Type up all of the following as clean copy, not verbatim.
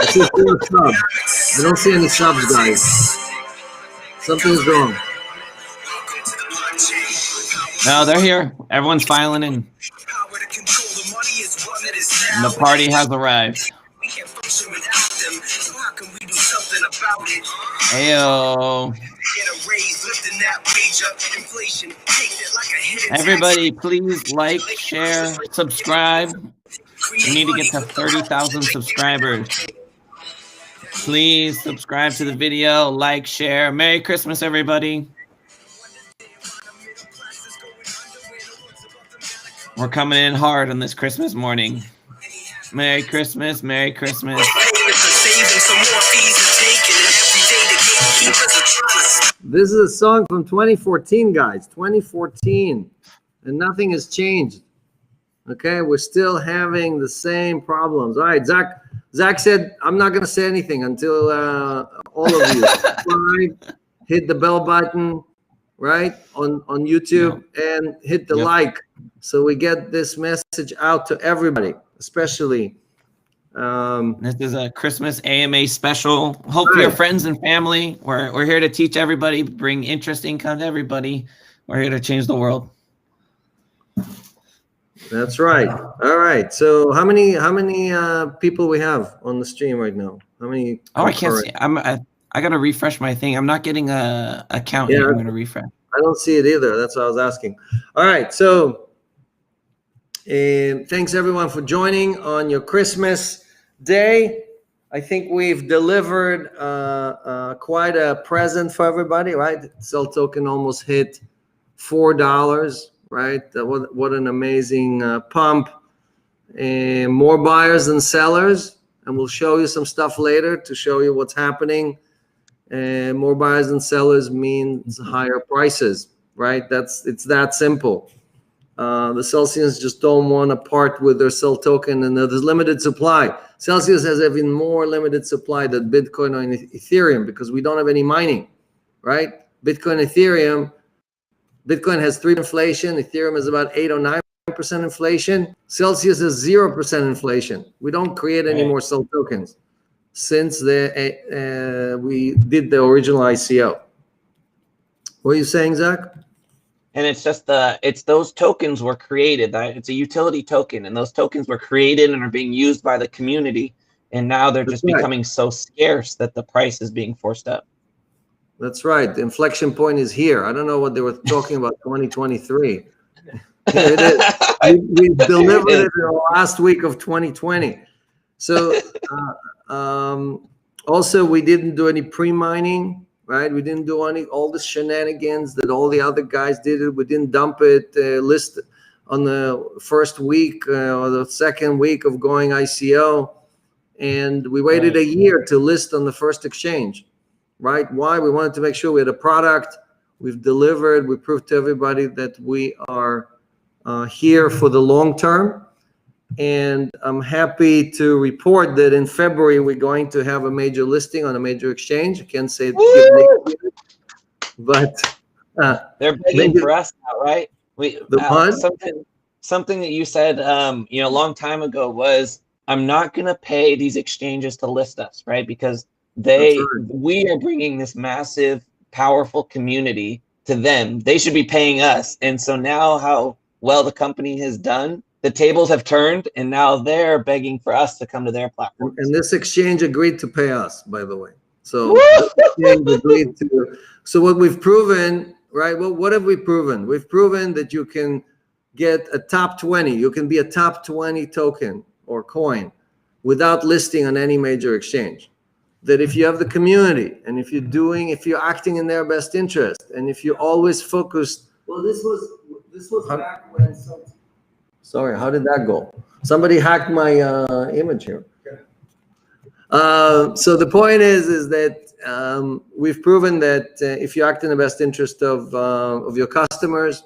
I see 4 subs. I don't see any subs, guys. Something's wrong. No, they're here. Everyone's filing in. And the party has arrived. Ayo. Everybody, please like, share, subscribe. We need to get to 30,000 subscribers. Please subscribe to the video, like, share. Merry Christmas, everybody. We're coming in hard on this Christmas morning. Merry Christmas, Merry Christmas. This is a song from 2014, guys. 2014. And nothing has changed. Okay, we're still having the same problems. All right, Zach said, I'm not going to say anything until all of you subscribe, hit the bell button, right, on YouTube, and hit the like so we get this message out to everybody, especially. This is a Christmas AMA special. Hope your friends and family. We're here to teach everybody, bring interest income to everybody. We're here to change the world. That's right. All right. So how many people we have on the stream right now? How many? Oh, I can't see. I gotta refresh my thing. I'm not getting a count yet. I'm gonna refresh. I don't see it either. That's what I was asking. All right. So thanks everyone for joining on your Christmas day. I think we've delivered quite a present for everybody, right? Sell token almost hit $4. Right? What an amazing pump. And more buyers than sellers. And we'll show you some stuff later to show you what's happening. And more buyers than sellers means higher prices, right? It's that simple. The Celsius just don't want to part with their sell token, and there's limited supply. Celsius has even more limited supply than Bitcoin or Ethereum because we don't have any mining, right? Bitcoin, Ethereum. Bitcoin has 3% inflation. Ethereum is about 8 or 9% inflation. Celsius is 0% inflation. We don't create any more sell tokens since we did the original ICO. What are you saying, Zach? And it's just it's those tokens were created. It's a utility token, and those tokens were created and are being used by the community. And now they're just becoming so scarce that the price is being forced up. That's right. The inflection point is here. I don't know what they were talking about 2023. Here it is. We delivered it in the last week of 2020. So also we didn't do any pre-mining, right? We didn't do all the shenanigans that all the other guys did. We didn't dump it list on the first week or the second week of going ICO. And we waited a year to list on the first exchange. Right? Why? We wanted to make sure we had a product. We've delivered. We proved to everybody that we are here for the long term. And I'm happy to report that in February, we're going to have a major listing on a major exchange. I can't say it, but they're begging for us now, right? Something that you said, a long time ago was, I'm not going to pay these exchanges to list us, right? Because we are bringing this massive, powerful community to them. They should be paying us. And so now how well the company has done, the tables have turned, and now they're begging for us to come to their platform. And this exchange agreed to pay us, by the way. So so what we've proven, right? Well, what have we proven? We've proven that you can get a top 20. You can be a top 20 token or coin without listing on any major exchange. That if you have the community and if you're acting in their best interest, and if you always focused. Well, this was back when. Sorry, how did that go? Somebody hacked my image here. So the point is that we've proven that if you act in the best interest of your customers,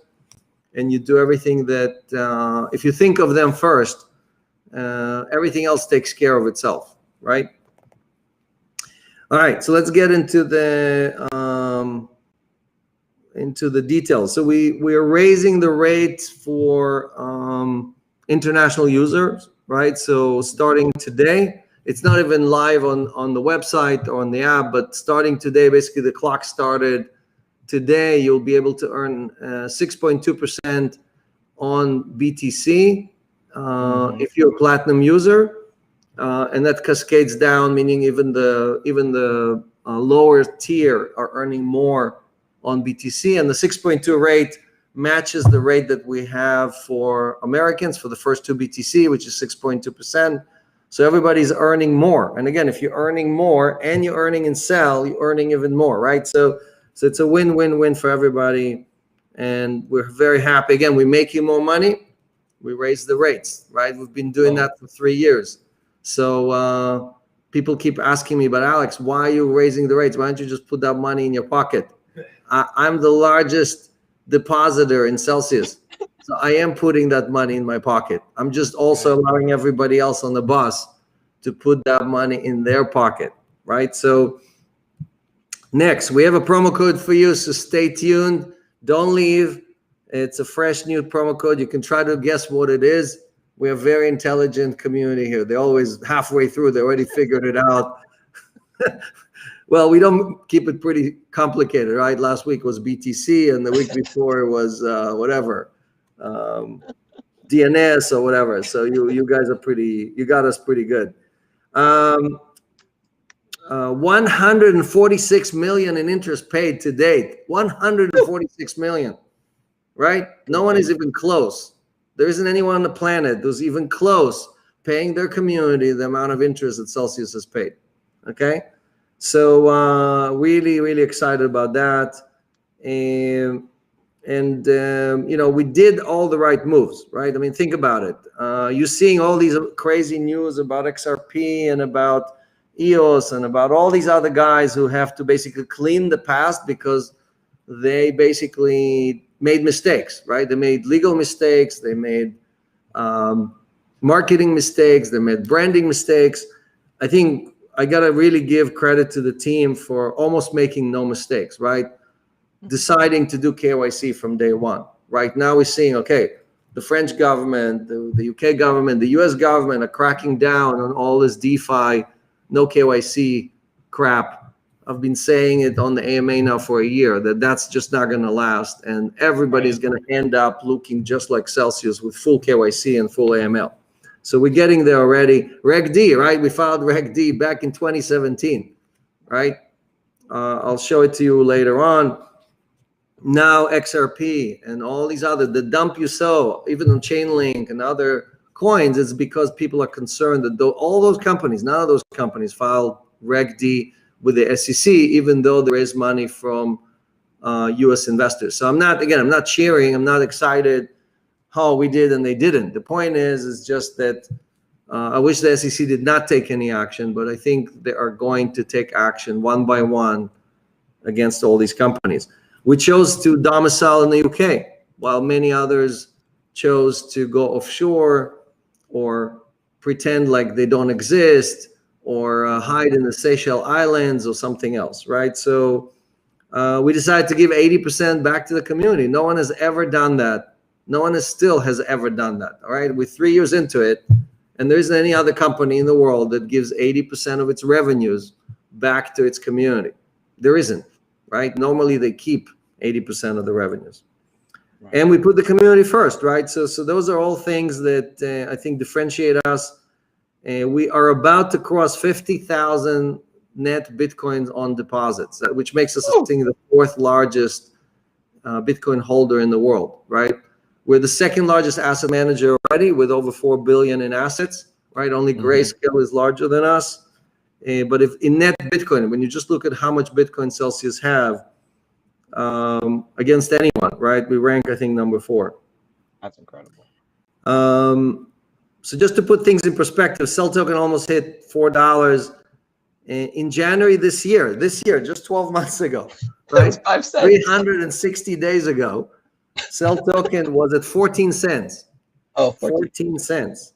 and you do everything that if you think of them first, everything else takes care of itself, right? All right, so let's get into the details. So we are raising the rates for international users, right? So starting today, It's not even live on the website or on the app, but starting today, basically the clock started today, you'll be able to earn 6.2% on BTC if you're a platinum user, and that cascades down, meaning even the lower tier are earning more on BTC, and the 6.2 rate matches the rate that we have for Americans for the first two BTC, which is 6.2%. So everybody's earning more. And again, if you're earning more and you're earning in sell, you're earning even more, right? So it's a win-win-win for everybody. And we're very happy. Again, we make you more money, we raise the rates, right? We've been doing that for 3 years. So people keep asking me, but Alex, why are you raising the rates? Why don't you just put that money in your pocket? I'm the largest depositor in Celsius. So I am putting that money in my pocket. I'm just also allowing everybody else on the bus to put that money in their pocket, right? So next, we have a promo code for you, so stay tuned. Don't leave. It's a fresh new promo code. You can try to guess what it is. We have a very intelligent community here. They always halfway through, they already figured it out. Well, we don't keep it pretty complicated, right? Last week was BTC, and the week before was whatever, DNS or whatever. So you guys are you got us pretty good. 146 million in interest paid to date. 146 million, right? No one is even close. There isn't anyone on the planet who's even close paying their community the amount of interest that Celsius has paid. Okay, so really, really excited about that. You know, we did all the right moves, right? I mean, think about it. You're seeing all these crazy news about XRP and about EOS and about all these other guys who have to basically clean the past because they basically made mistakes, right? They made legal mistakes, they made marketing mistakes, they made branding mistakes. I think I gotta really give credit to the team for almost making no mistakes, right? Deciding to do KYC from day one. Right now we're seeing, okay, the French government, the UK government, the US government are cracking down on all this DeFi, no KYC crap. I've been saying it on the AMA now for a year, that's just not going to last. And everybody's going to end up looking just like Celsius with full KYC and full AML. So we're getting there already. Reg D, right? We filed Reg D back in 2017, right? I'll show it to you later on. Now XRP and all these other, the dump you saw, even on Chainlink and other coins, it's because people are concerned that all those companies, none of those companies filed Reg D with the SEC, even though there is money from US investors. So I'm not cheering, I'm not excited how we did and they didn't. The point is just that I wish the SEC did not take any action, but I think they are going to take action one by one against all these companies. We chose to domicile in the UK, while many others chose to go offshore or pretend like they don't exist or hide in the Seychelles Islands or something else, right? So we decided to give 80% back to the community. No one has ever done that. No one still has ever done that, all right? We're 3 years into it, and there isn't any other company in the world that gives 80% of its revenues back to its community. There isn't, right? Normally they keep 80% of the revenues. Right. And we put the community first, right? So those are all things that I think differentiate us. We are about to cross 50,000 net Bitcoins on deposits, which makes us, I think, the fourth largest Bitcoin holder in the world, right? We're the second largest asset manager already with over 4 billion in assets, right? Only Grayscale is larger than us. But if in net Bitcoin, when you just look at how much Bitcoin Celsius have against anyone, right? We rank, I think, number 4. That's incredible. So just to put things in perspective, Cell Token almost hit $4 in January this year, just 12 months ago, right? 5 cents. 360 days ago, Cell Token was at 14 cents. Oh, 14 cents.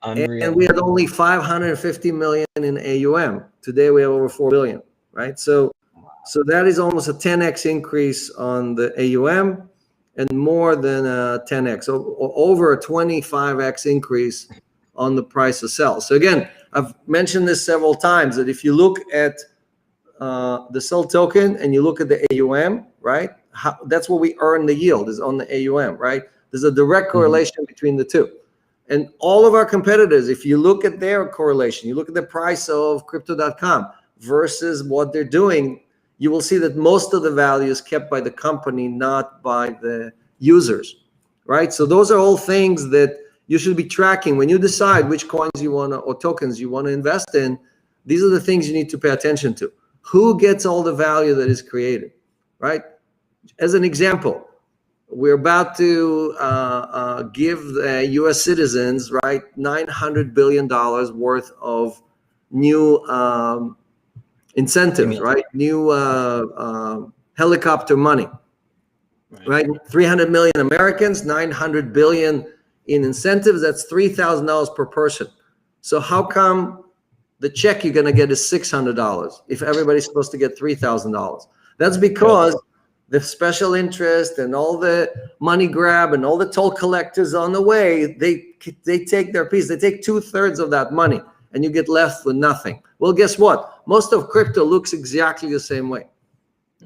Unreal. And we had only 550 million in AUM. Today we have over 4 billion, right? So that is almost a 10x increase on the AUM and more than a 10x, so over a 25x increase on the price of Cell. So again, I've mentioned this several times, that if you look at the SEL token and you look at the AUM, right? That's what we earn the yield is on the AUM, right? There's a direct correlation between the two. And all of our competitors, if you look at their correlation, you look at the price of crypto.com versus what they're doing, you will see that most of the value is kept by the company, not by the users, right? So those are all things that you should be tracking when you decide which coins you want to, or tokens you want to invest in. These are the things you need to pay attention to. Who gets all the value that is created, right? As an example, we're about to give the U.S. citizens, right, $900 billion worth of new incentives, right? New helicopter money, right? 300 million Americans, 900 billion in incentives. That's $3,000 per person. So how come the check you're going to get is $600 if everybody's supposed to get $3,000? That's because the special interest and all the money grab and all the toll collectors on the way, they take their piece. They take 2/3 of that money, and you get left with nothing. Well, guess what? Most of crypto looks exactly the same way,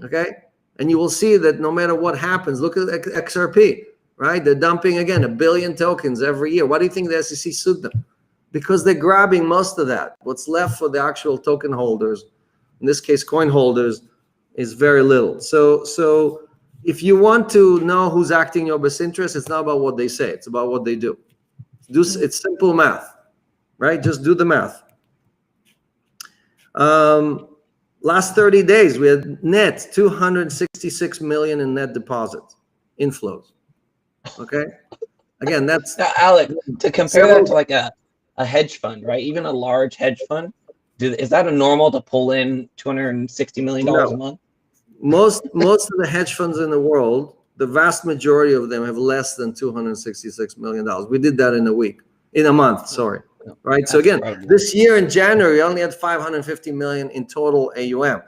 okay? And you will see that no matter what happens, look at XRP, right? They're dumping, again, 1 billion tokens every year. Why do you think the SEC sued them? Because they're grabbing most of that. What's left for the actual token holders, in this case coin holders, is very little. So if you want to know who's acting in your best interest, it's not about what they say, it's about what they do. It's simple math, right? Just do the math. Last 30 days, we had net 266 million in net deposits, inflows. Okay? Again, that's... Now, Alex, to compare that to like a hedge fund, right? Even a large hedge fund, is that a normal to pull in $260 million a month? Most of the hedge funds in the world, the vast majority of them have less than $266 million. We did that in a month, sorry. Right? So again, this year in January, we only had 550 million in total AUM.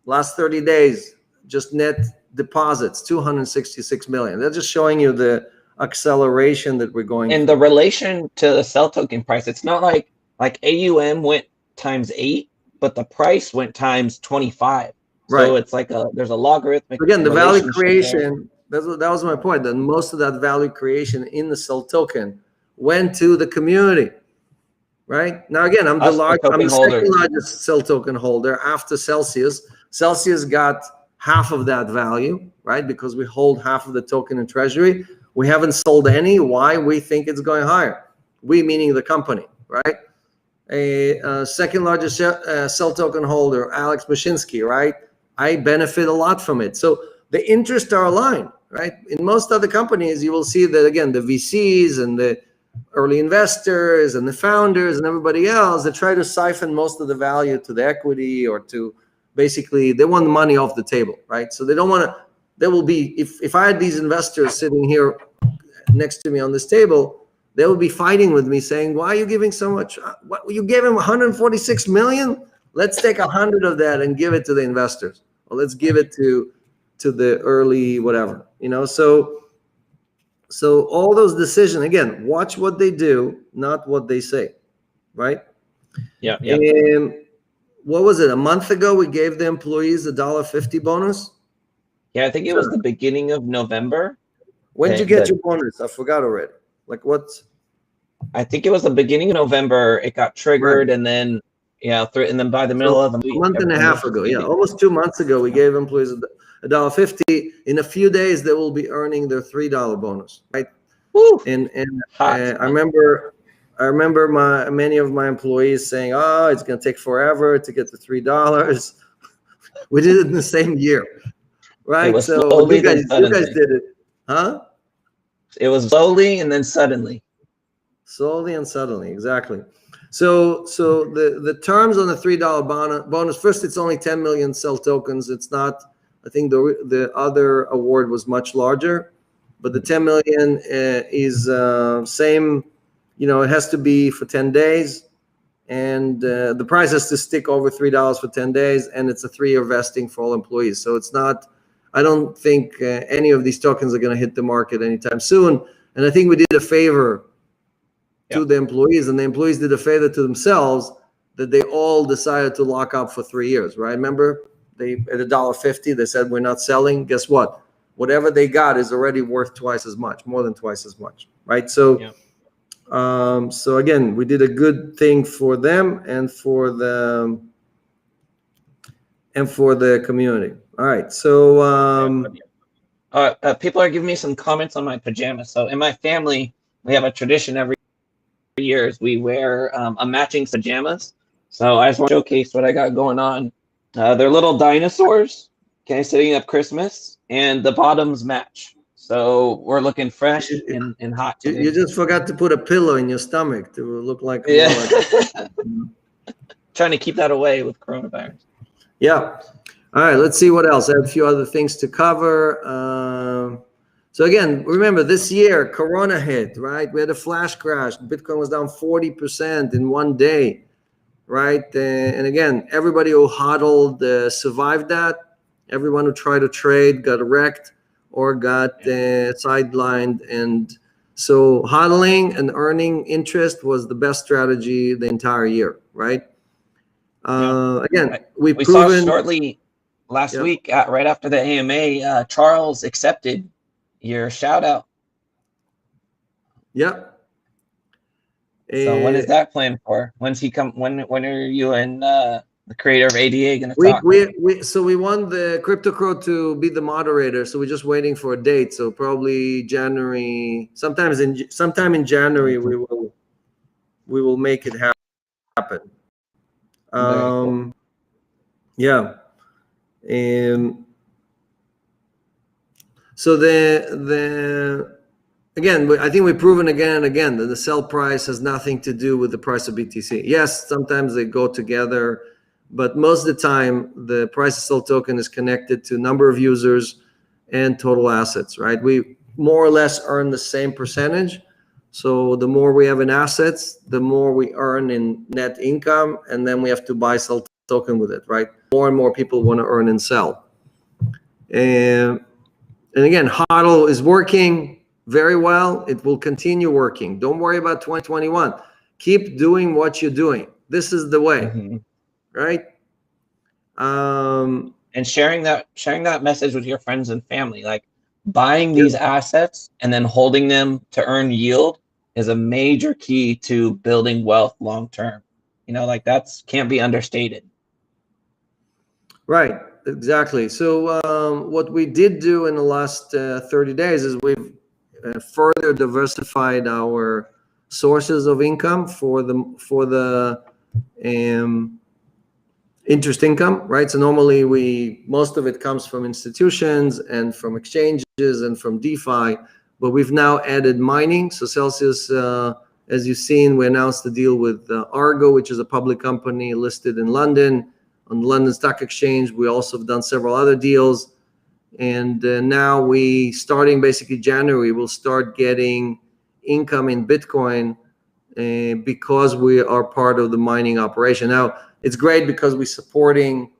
Last 30 days, just net deposits, 266 million. They're just showing you the acceleration that we're going and through. The relation to the SEL token price, it's not like AUM went ×8, but the price went ×25. Right. So it's like there's a logarithmic. Again, the value creation, that was my point, that most of that value creation in the SEL token went to the community, right? Now, again, I'm the second largest SEL token holder after Celsius. Celsius got half of that value, right? Because we hold half of the token in treasury. We haven't sold any. Why? We think it's going higher. We, meaning the company, right? A second largest SEL token holder, Alex Mashinsky, right? I benefit a lot from it. So the interests are aligned, right? In most other companies, you will see that, again, the VCs and the early investors and the founders and everybody else, they try to siphon most of the value to the equity, or to basically, they want the money off the table, right? So they don't want to, there will be, if I had these investors sitting here next to me on this table, they will be fighting with me saying, why are you giving so much? What, you gave him 146 million? Let's take 100 of that and give it to the investors. Or let's give it to the early whatever, you know? So all those decisions, again, watch what they do, not what they say, right? Yeah. And what was it? A month ago, we gave the employees $1.50 bonus. Yeah, I think it was the beginning of November. When did you get your bonus? I forgot already. Like what? I think it was the beginning of November. It got triggered, and then and then by the middle of the week, a month and a half ago, almost 2 months ago, we gave employees $1.50. In a few days, they will be earning their $3 bonus, right? Woo. And I remember many of my employees saying, "Oh, it's going to take forever to get the $3." We did it in the same year, right? So you guys did it, huh? It was slowly and then suddenly. Slowly and suddenly, exactly. So the terms on the $3 bonus, first, it's only 10 million SEL tokens. It's not, I think the other award was much larger, but the 10 million is same, you know, it has to be for 10 days, and the price has to stick over $3 for 10 days, and it's a 3-year vesting for all employees. So it's not, I don't think any of these tokens are going to hit the market anytime soon. And I think we did a favor to the employees, and the employees did a favor to themselves that they all decided to lock up for 3 years, right? Remember, they at $1.50, they said we're not selling. Guess what? Whatever they got is already worth twice as much, more than twice as much, right? So, so again, we did a good thing for them and for the community. All right, so people are giving me some comments on my pajamas. So in my family, we have a tradition every year is we wear a matching pajamas. So I just want to showcase what I got going on. They're little dinosaurs, okay, sitting up Christmas, and the bottoms match. So we're looking fresh and hot today. You just forgot to put a pillow in your stomach to look like trying to keep that away with coronavirus. Yeah. All right, let's see what else. I have a few other things to cover. So again, remember this year, Corona hit, right? We had a flash crash. Bitcoin was down 40% in one day, right? And again, everybody who hodled survived that. Everyone who tried to trade got wrecked or got sidelined. And so hodling and earning interest was the best strategy the entire year, right? Again, we saw shortly last week, right after the AMA, Charles accepted your shout out. Yep. So when is that planned for? When's he come? When are you and the creator of ADA going to talk? So we want the Crypto Crow to be the moderator. So we're just waiting for a date. So probably January, sometime in January, we will make it happen. Cool. Yeah. So again, I think we've proven again and again that the sell price has nothing to do with the price of BTC. Yes, sometimes they go together, but most of the time the price of sell token is connected to number of users and total assets, right? We more or less earn the same percentage. So the more we have in assets, the more we earn in net income, and then we have to buy sell token with it, right? More and more people want to earn and sell. And again, HODL is working very well. It will continue working. Don't worry about 2021. Keep doing what you're doing. This is the way, right? And sharing that message with your friends and family, like buying these assets and then holding them to earn yield is a major key to building wealth long term. You know, like that's can't be understated. Right, exactly. So what we did do in the last 30 days is we've further diversified our sources of income for the interest income, right? So normally most of it comes from institutions and from exchanges and from DeFi, but we've now added mining. So Celsius, as you've seen, we announced the deal with Argo, which is a public company listed in London on the London Stock Exchange. We also have done several other deals. And now starting basically January, we'll start getting income in Bitcoin because we are part of the mining operation. Now, it's great because we're supporting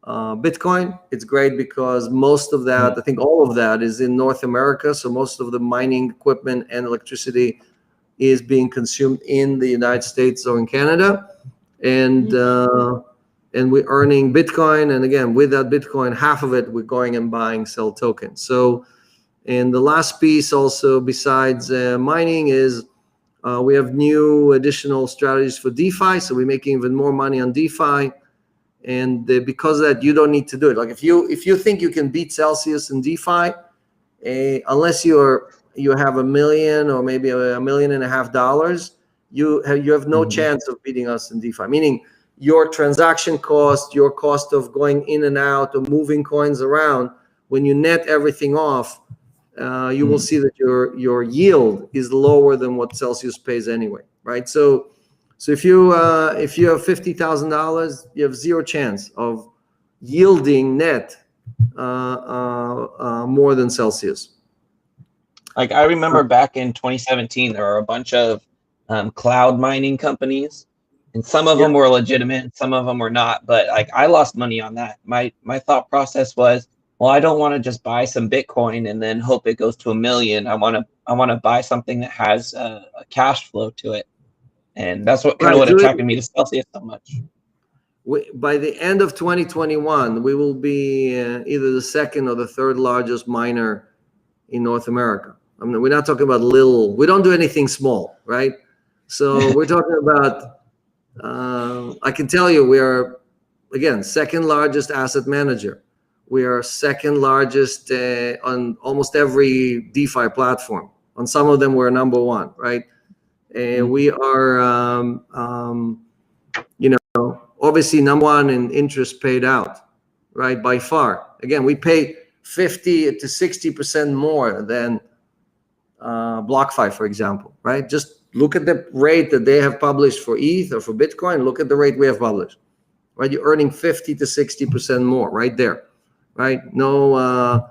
Bitcoin. It's great because most of that, I think all of that is in North America. So most of the mining equipment and electricity is being consumed in the United States or in Canada. And we're earning Bitcoin. And again, with that Bitcoin, half of it, we're going and buying sell tokens. So, and the last piece also besides mining is we have new additional strategies for DeFi. So we're making even more money on DeFi. And because of that, you don't need to do it. Like if you think you can beat Celsius in DeFi, unless you have $1 million or maybe $1.5 million, you have no chance of beating us in DeFi. Meaning your transaction cost, your cost of going in and out or moving coins around, when you net everything off, you will see that your yield is lower than what Celsius pays anyway, right? So if you have $50,000, you have zero chance of yielding net more than Celsius. Like I remember back in 2017, there were a bunch of cloud mining companies, and some of them were legitimate, and some of them were not. But like I lost money on that. My thought process was, well, I don't want to just buy some Bitcoin and then hope it goes to $1 million. I want to buy something that has a cash flow to it. And that's what kind Right. of what So attracted me to Celsius so much. by the end of 2021, we will be either the second or the third largest miner in North America. I mean, we're not talking about little. We don't do anything small, right? So we're talking about. I can tell you, we are again second largest asset manager. We are second largest on almost every DeFi platform. On some of them, we're number one, right? We are, obviously number one in interest paid out, right? By far. Again, we pay 50 to 60% more than BlockFi, for example, right? Just look at the rate that they have published for ETH or for Bitcoin. Look at the rate we have published, right? You're earning 50 to 60% more right there, right? No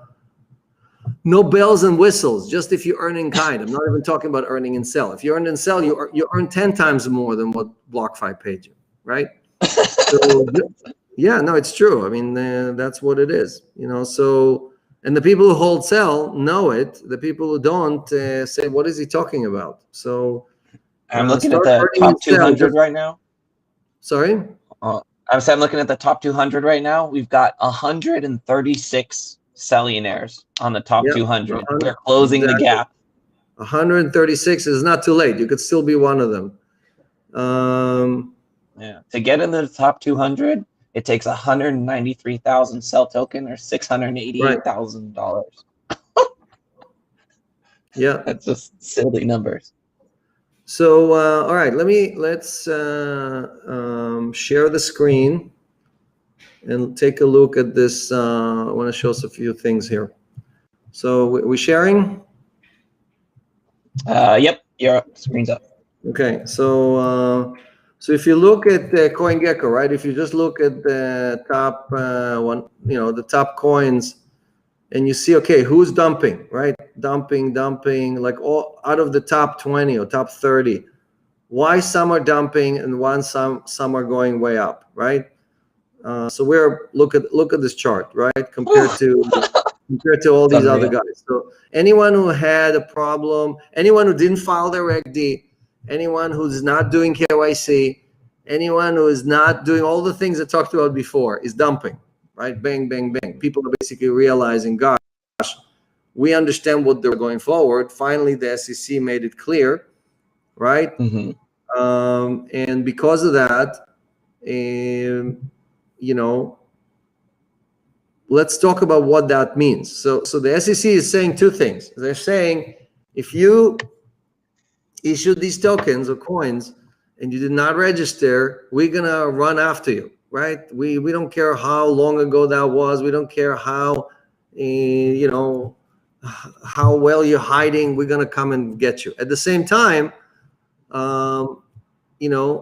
bells and whistles, just if you earn in kind. I'm not even talking about earning in sell. If you earn in sell, you earn 10 times more than what BlockFi paid you, right? So yeah, no, it's true. I mean, that's what it is, so, and the people who hold sell know it. The people who don't say, what is he talking about? So I'm looking at start the earning top in sell. 200 right now. Sorry? I'm looking at the top 200 right now. We've got 136 sellionaires on the top 200. We're closing the gap. 136 is not too late. You could still be one of them. Yeah. To get into the top 200, it takes 193,000 sell token or $688,000. Yeah. That's just silly numbers. So, all right, let's share the screen and take a look at this. I want to show us a few things here. So we sharing? Yep, your screen's up. Okay, so if you look at CoinGecko, right? If you just look at the top one, the top coins, and you see, okay, who's dumping, right? Dumping, like all out of the top 20 or top 30. Why some are dumping and some are going way up, right? So look at this chart, right? Compared to all these other guys. So anyone who had a problem, anyone who didn't file their Reg D, anyone who's not doing KYC, anyone who is not doing all the things I talked about before is dumping, right? Bang, bang, bang. People are basically realizing, gosh, we understand what they're going forward. Finally, the SEC made it clear, right? Mm-hmm. And because of that, let's talk about what that means. So the SEC is saying two things. They're saying if you issue these tokens or coins and you did not register, we're gonna run after you, right? We don't care how long ago that was. We don't care how how well you're hiding. We're gonna come and get you. At the same time,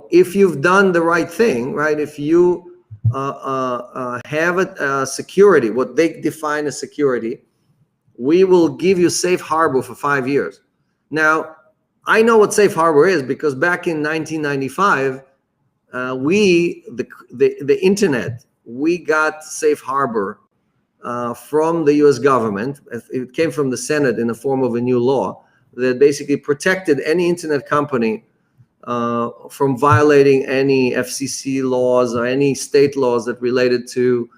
if you've done the right thing, right? If you have a security, what they define as security, we will give you safe harbor for 5 years. Now, I know what safe harbor is because back in 1995, the internet, we got safe harbor from the U.S. government. It came from the Senate in the form of a new law that basically protected any internet company from violating any FCC laws or any state laws that related to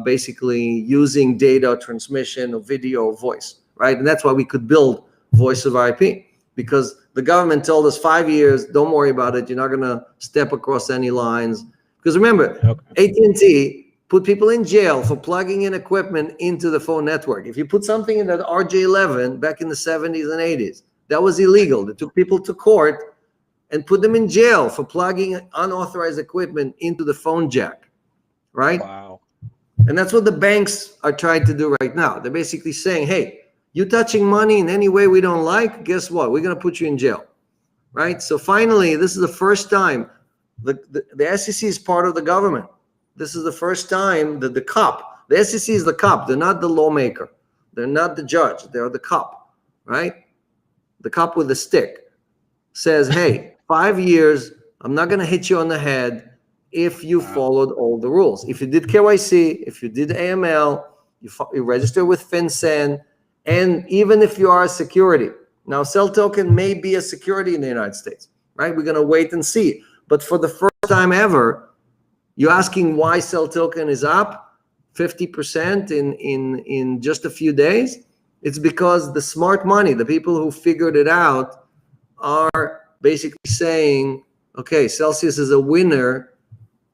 basically using data transmission or video or voice, right? And that's why we could build voice over IP, because the government told us 5 years, don't worry about it. You're not going to step across any lines. Because remember, AT&T put people in jail for plugging in equipment into the phone network. If you put something in that RJ11 back in the 70s and 80s, that was illegal. They took people to court and put them in jail for plugging unauthorized equipment into the phone jack, right? Wow. And that's what the banks are trying to do right now. They're basically saying, hey, you touching money in any way we don't like, guess what? We're going to put you in jail, right? So finally, this is the first time the SEC is part of the government. This is the first time that the SEC is the cop. They're not the lawmaker. They're not the judge. They're the cop, right? The cop with the stick says, hey, 5 years, I'm not going to hit you on the head if you followed all the rules. If you did KYC, if you did AML, you register with FinCEN, and even if you are a security. Now, cell token may be a security in the United States, right? We're going to wait and see. But for the first time ever, you're asking why Cell Token is up 50% in just a few days. It's because the smart money, the people who figured it out, are basically saying, okay, Celsius is a winner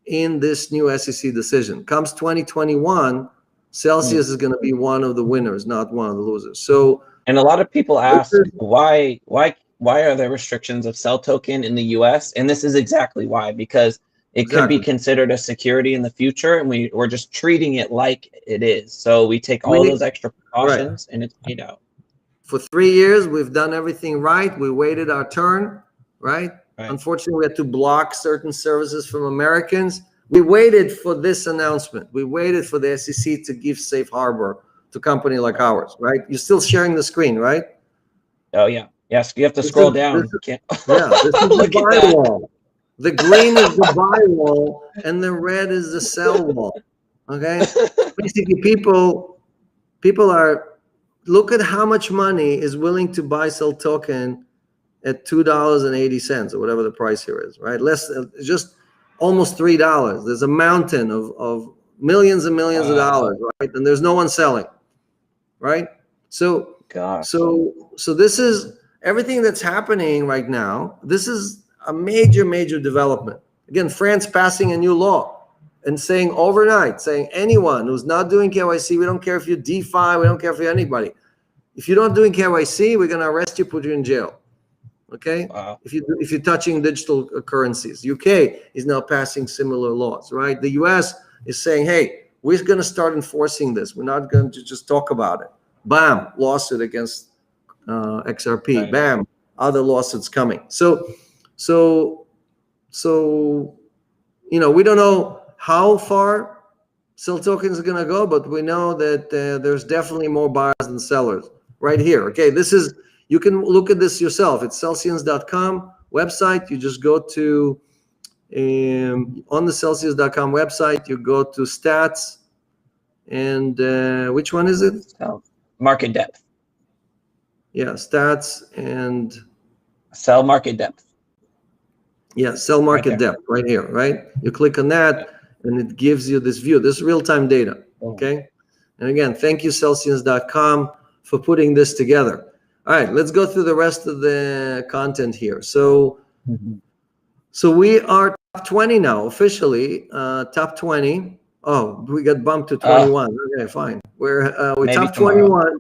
in this new SEC decision. Comes 2021, Celsius is going to be one of the winners, not one of the losers. So, and a lot of people ask why are there restrictions of Cell Token in the US? And this is exactly why, because it could be considered a security in the future, and we're just treating it like it is. So we take all those extra precautions, and it's paid out. For 3 years, we've done everything right. We waited our turn, right? Unfortunately, we had to block certain services from Americans. We waited for this announcement. We waited for the SEC to give safe harbor to a company like ours, right? You're still sharing the screen, right? Oh, yeah. Yes, you have to scroll down. Yeah, this is the buy wall. The green is the buy wall, and the red is the sell wall. Okay, basically, people are, look at how much money is willing to buy Cell Token at $2.80 or whatever the price here is, right? Just almost $3. There's a mountain of millions and millions of dollars, right? And there's no one selling, right? So this is everything that's happening right now. This is a major development. Again, France passing a new law and saying overnight, saying anyone who's not doing KYC, we don't care if you're DeFi, we don't care if you're anybody. If you're not doing KYC, we're going to arrest you, put you in jail. Okay? If you're touching digital currencies. UK is now passing similar laws, right? The US is saying, hey, we're going to start enforcing this. We're not going to just talk about it. Bam, lawsuit against XRP. Bam, other lawsuits coming. So we don't know how far Cell Tokens are going to go, but we know that there's definitely more buyers than sellers right here. Okay, you can look at this yourself. It's Celsius.com website. You just go to on the Celsius.com website, you go to stats, and which one is it? Market depth. Yeah, stats and sell market depth. Yeah, sell market depth right here, right? You click on that, and it gives you this view. This is real-time data, okay? And again, thank you, Celsius.com, for putting this together. All right, let's go through the rest of the content here. So we are top 20 now, officially, top 20. Oh, we got bumped to 21. Okay, fine. We're top 21.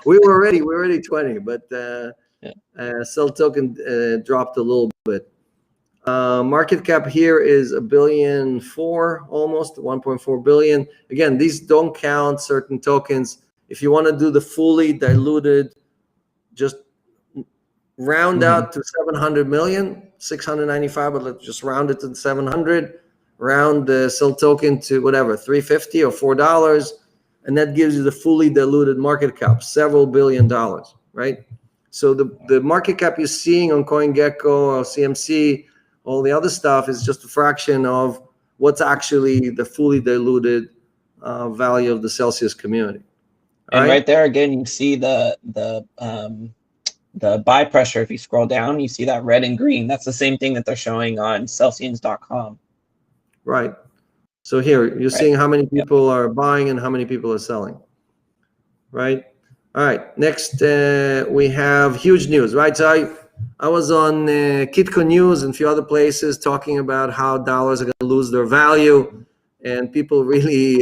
we were already 20, but Cell Token dropped a little bit. Market cap here is $1.4 billion, almost 1.4 billion. Again, these don't count certain tokens. If you want to do the fully diluted, just round out to 700 million, 695, but let's just round it to 700. Round the Cell Token to whatever, 350 or $4, and that gives you the fully diluted market cap, several $billion, right? So the market cap you're seeing on CoinGecko or CMC, all the other stuff is just a fraction of what's actually the fully diluted value of the Celsius community. And right there again, you see the buy pressure. If you scroll down, you see that red and green. That's the same thing that they're showing on Celsius.com. Right. So here you're seeing how many people are buying and how many people are selling. Right. All right. Next, we have huge news. Right. So I was on Kitco News and a few other places talking about how dollars are going to lose their value, and people really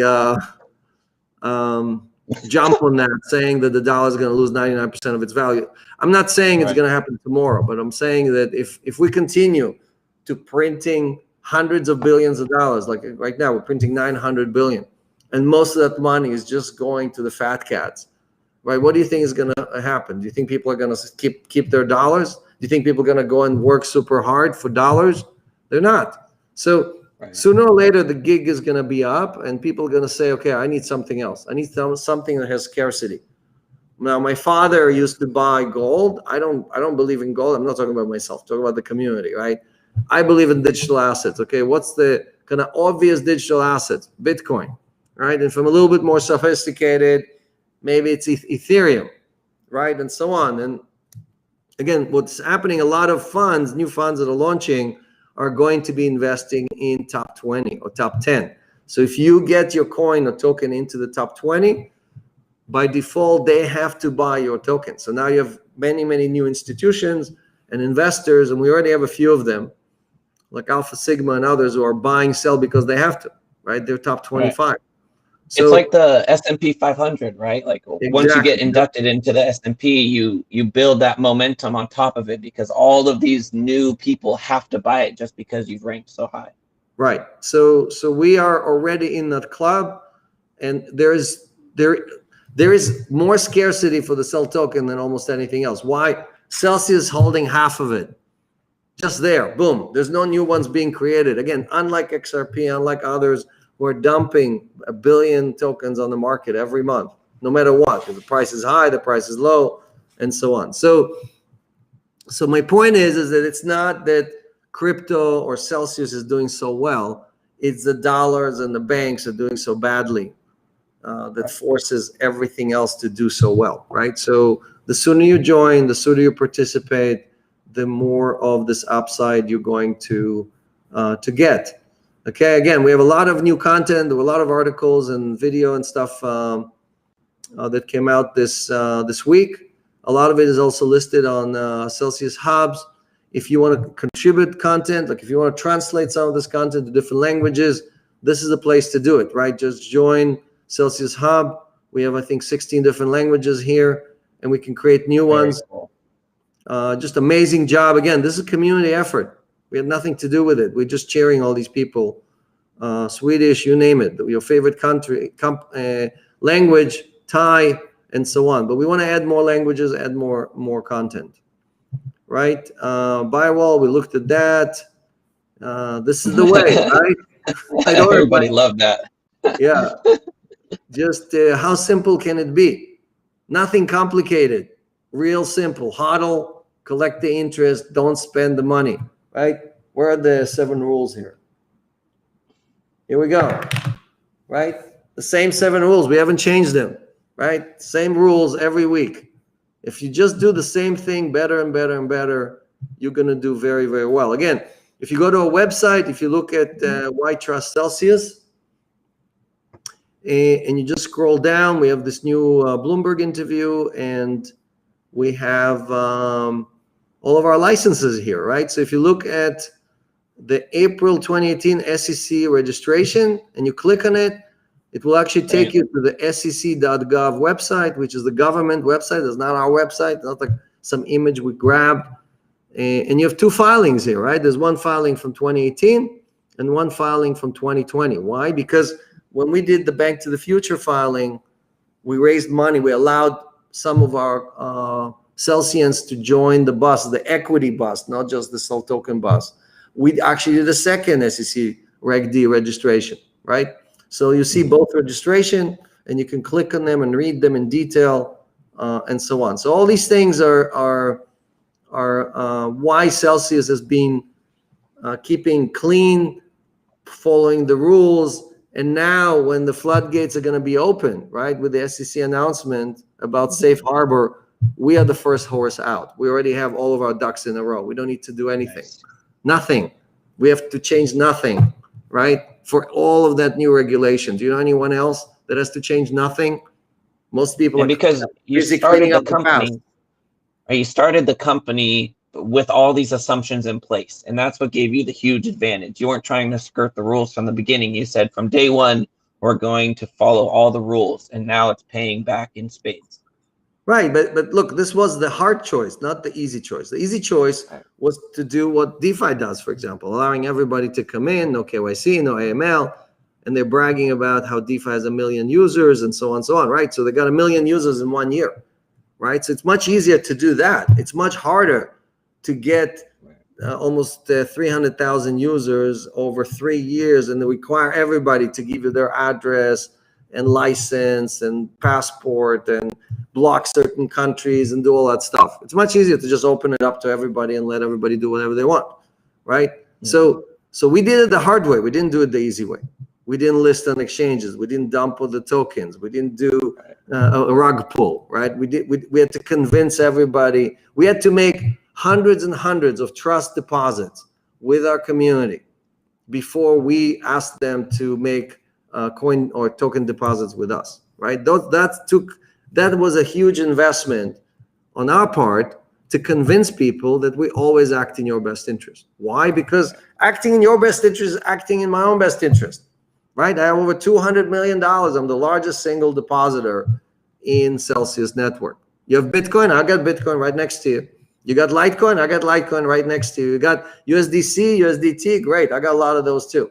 jump on that, saying that the dollar is going to lose 99% of its value. I'm not saying it's going to happen tomorrow, but I'm saying that if we continue to printing hundreds of billions of dollars, like right now we're printing 900 billion, and most of that money is just going to the fat cats, right? What do you think is going to happen? Do you think people are going to keep their dollars? Do you think people are going to go and work super hard for dollars? They're not. So sooner or later, the gig is going to be up, and people are going to say, okay, I need something else. I need something that has scarcity. Now, my father used to buy gold. I don't believe in gold. I'm not talking about myself. I'm talking about the community, right? I believe in digital assets. Okay, what's the kind of obvious digital assets? Bitcoin, right? And from a little bit more sophisticated, maybe it's Ethereum, right? And so on. again, what's happening, a lot of funds, new funds that are launching, are going to be investing in top 20 or top 10. So if you get your coin or token into the top 20, by default, they have to buy your token. So now you have many, many new institutions and investors, and we already have a few of them, like Alpha Sigma and others, who are buying, sell because they have to, right? They're top 25. Right. So it's like the S&P 500, right? Like once you get inducted into the S&P, you build that momentum on top of it because all of these new people have to buy it just because you've ranked so high. Right. So we are already in that club, and there is more scarcity for the Cell token than almost anything else. Why? Celsius holding half of it. Just there, boom. There's no new ones being created. Again, unlike XRP, unlike others, we're dumping 1 billion tokens on the market every month, no matter what. If the price is high, the price is low, and so on. So my point is that it's not that crypto or Celsius is doing so well. It's the dollars and the banks are doing so badly that forces everything else to do so well, right? So the sooner you join, the sooner you participate, the more of this upside you're going to get. Okay, again, we have a lot of new content. There were a lot of articles and video and stuff that came out this week. A lot of it is also listed on Celsius Hubs. If you want to contribute content, like if you want to translate some of this content to different languages, this is the place to do it, right? Just join Celsius Hub. We have, I think, 16 different languages here, and we can create new ones. Cool. Just amazing job. Again, this is a community effort. We had nothing to do with it. We're just cheering all these people, Swedish, you name it, your favorite country, language, Thai, and so on. But we want to add more languages, add more content, right? Buy-wall, we looked at that. This is the way, right? Everybody loved that. Yeah. Just how simple can it be? Nothing complicated. Real simple. HODL, collect the interest, don't spend the money. Right? Where are the 7 rules here? Here we go. Right? The same 7 rules. We haven't changed them. Right? Same rules every week. If you just do the same thing better and better and better, you're going to do very, very well. Again, if you go to a website, if you look at Why Trust Celsius, and you just scroll down, we have this new Bloomberg interview, and we have all of our licenses here, right? So if you look at the April 2018 SEC registration and you click on it, it will actually take you to the sec.gov website, which is the government website. It's not our website. It's not like some image we grabbed. And you have 2 filings here, right? There's one filing from 2018 and one filing from 2020. Why? Because when we did the Bank to the Future filing, we raised money. We allowed some of our Celsians to join the bus, the equity bus, not just the Cell token bus. We actually did a second SEC Reg D registration, right? So you see both registration, and you can click on them and read them in detail, and so on. So all these things are why Celsius has been keeping clean, following the rules. And now when the floodgates are going to be open, right, with the SEC announcement about safe harbor, we are the first horse out. We already have all of our ducks in a row. We don't need to do anything. Nice. Nothing. We have to change nothing, right, for all of that new regulation. Do you know anyone else that has to change nothing? Most people are because you started the company. You started the company with all these assumptions in place, and that's what gave you the huge advantage. You weren't trying to skirt the rules from the beginning. You said from day one, we're going to follow all the rules, and now it's paying back in spades. Right, but look, this was the hard choice, not the easy choice. The easy choice was to do what DeFi does, for example, allowing everybody to come in, no KYC, no AML, and they're bragging about how DeFi has 1 million users and so on, right? So they got 1 million users in 1 year, right? So it's much easier to do that. It's much harder to get almost 300,000 users over 3 years, and they require everybody to give you their address and license and passport and block certain countries and do all that stuff. It's much easier to just open it up to everybody and let everybody do whatever they want, right? Yeah. So we did it the hard way. We didn't do it the easy way. We didn't list on exchanges. We didn't dump all the tokens. We didn't do a rug pull, right? We had to convince everybody. We had to make hundreds and hundreds of trust deposits with our community before we asked them to make coin or token deposits with us, right? That was a huge investment on our part to convince people that we always act in your best interest. Why? Because acting in your best interest is acting in my own best interest, right? I have over $200 million. I'm the largest single depositor in Celsius network. You have Bitcoin, I got Bitcoin right next to you. You got Litecoin, I got Litecoin right next to you. You got USDC, USDT, great. I got a lot of those too,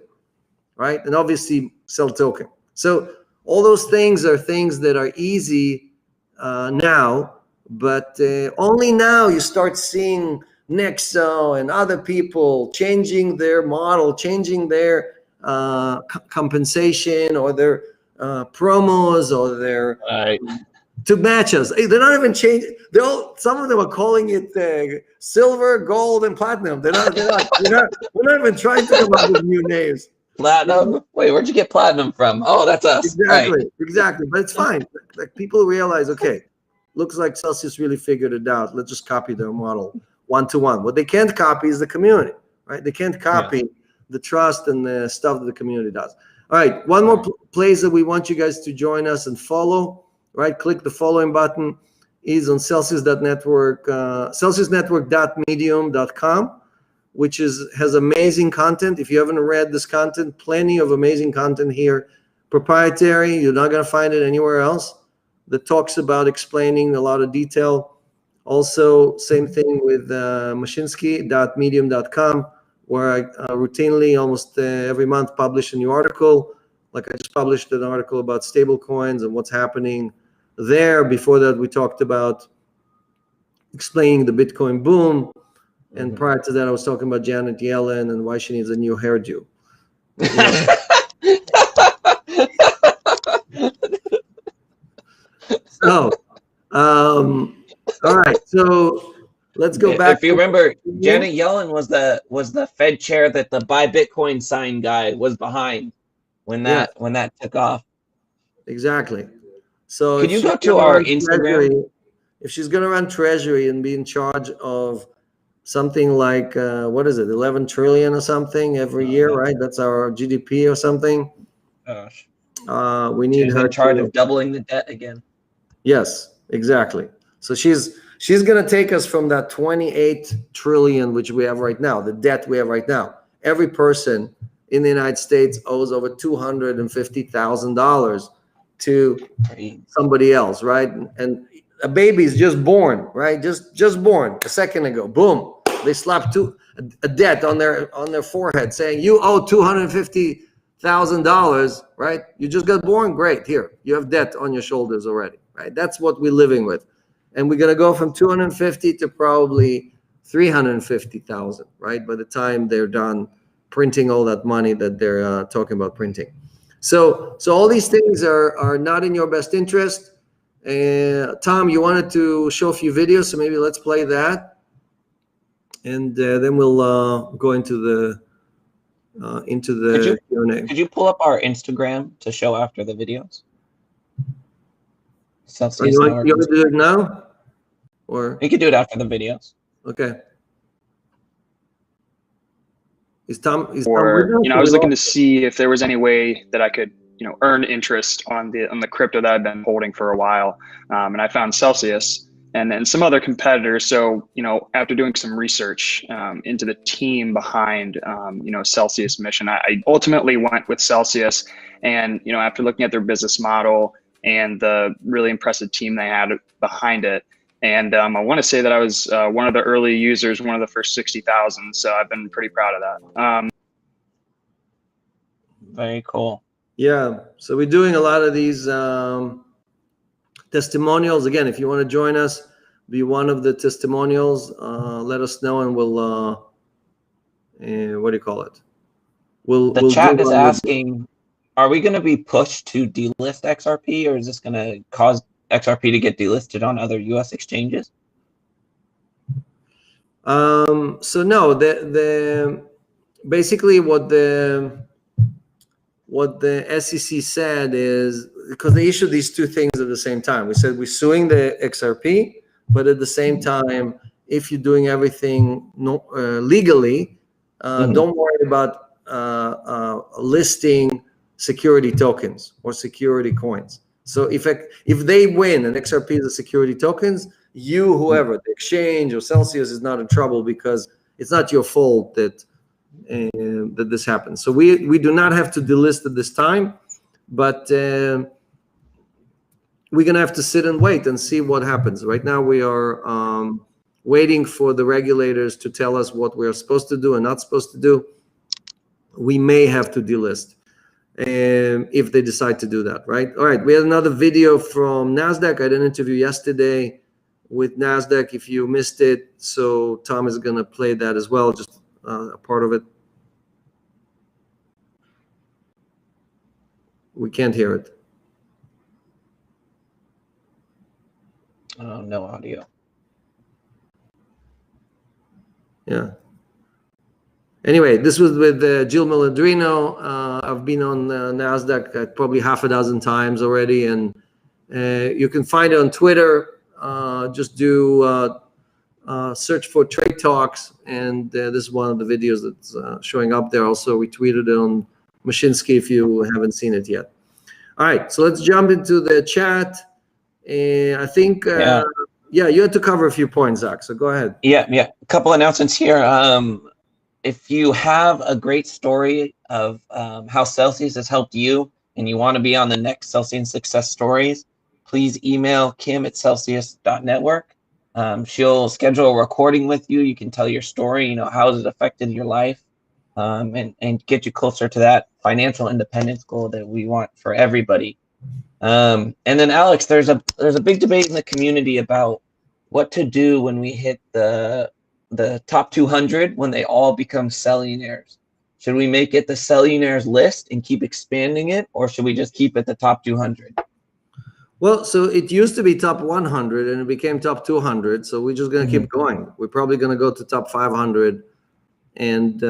right? And obviously sell token. So all those things are things that are easy now, but only now you start seeing Nexo and other people changing their model, changing their compensation or their promos or their to match us. Hey, they're not even changing. Some of them are calling it silver, gold, and platinum. We're not even trying to come up with new names. Platinum? Wait, where'd you get platinum from? Oh, that's us. Exactly, right. Exactly. But it's fine. Like people realize, okay, looks like Celsius really figured it out. Let's just copy their model one-to-one. What they can't copy is the community, right? They can't copy the trust and the stuff that the community does. All right, one more place that we want you guys to join us and follow, right? Click the following button is on Celsius.network, celsiusnetwork.medium.com, which has amazing content. If you haven't read this content, plenty of amazing content here. Proprietary, you're not going to find it anywhere else. That talks about explaining a lot of detail. Also, same thing with mashinsky.medium.com, where I routinely, almost every month, publish a new article. Like I just published an article about stable coins and what's happening there. Before that, we talked about explaining the Bitcoin boom. And prior to that, I was talking about Janet Yellen and why she needs a new hairdo. So, all right. So let's go back. If you remember, Janet Yellen was the Fed chair that the buy Bitcoin sign guy was behind when that took off. Exactly. So could you go to our Instagram? If she's going to run Treasury and be in charge of something like what is it, 11 trillion or something every year, right? That's our GDP or something. Gosh. We need her in charge of doubling the debt again. Yes, exactly. So she's going to take us from that 28 trillion, which we have right now, the debt we have right now. Every person in the United States owes over $250,000 to somebody else, right? And a baby is just born, right? Just born a second ago. Boom, they slapped a debt on their forehead saying you owe $250,000, right? You just got born, great. Here, you have debt on your shoulders already, right? That's what we're living with, and we're gonna go from 250 to probably 350,000, right? By the time they're done printing all that money that they're talking about printing. So all these things are not in your best interest. Tom, you wanted to show a few videos, so maybe let's play that, and then we'll go into the Q&A. Could you pull up our Instagram to show after the videos? You want to do it now, or you could do it after the videos? Okay. Is Tom I was looking to see if there was any way that I could earn interest on the crypto that I've been holding for a while, and I found Celsius and then some other competitors. So after doing some research into the team behind Celsius mission, I ultimately went with Celsius, and after looking at their business model and the really impressive team they had behind it, and I want to say that I was one of the early users, one of the first 60,000. So I've been pretty proud of that. Very cool. Yeah, so we're doing a lot of these testimonials. Again, if you want to join us, be one of the testimonials, let us know, and we'll what do you call it? The chat is asking, are we going to be pushed to delist XRP, or is this going to cause XRP to get delisted on other US exchanges? So no, the basically what what the SEC said is, because they issued these two things at the same time. We said we're suing the XRP, but at the same time, if you're doing everything legally, don't worry about listing security tokens or security coins. So if they win and XRP is a security tokens, you, whoever, the exchange or Celsius, is not in trouble because it's not your fault that this happens. So we do not have to delist at this time, but we're gonna have to sit and wait and see what happens. Right now we are waiting for the regulators to tell us what we're supposed to do and not supposed to do. We may have to delist if they decide to do that, right? All right, we had another video from NASDAQ. I did an interview yesterday with NASDAQ, if you missed it. So Tom is gonna play that as well, just a part of it. We can't hear it. No audio. Yeah. Anyway, this was with Jill Melandrino. I've been on NASDAQ probably half a dozen times already, and you can find it on Twitter. Just do search for Trade Talks, and this is one of the videos that's showing up there. Also, we tweeted it on Mashinsky if you haven't seen it yet. All right, so let's jump into the chat. I think, yeah, you had to cover a few points, Zach, so go ahead. Yeah. A couple announcements here. If you have a great story of how Celsius has helped you and you want to be on the next Celsius Success Stories, please email kim@celsius.network. She'll schedule a recording with you. You can tell your story, how has it affected your life, and get you closer to that financial independence goal that we want for everybody. And then Alex, there's a big debate in the community about what to do when we hit the top 200, when they all become Cellionaires. Should we make it the Cellionaires list and keep expanding it, or should we just keep it the top 200? Well, so it used to be top 100 and it became top 200. So we're just going to keep going. We're probably going to go to top 500. And,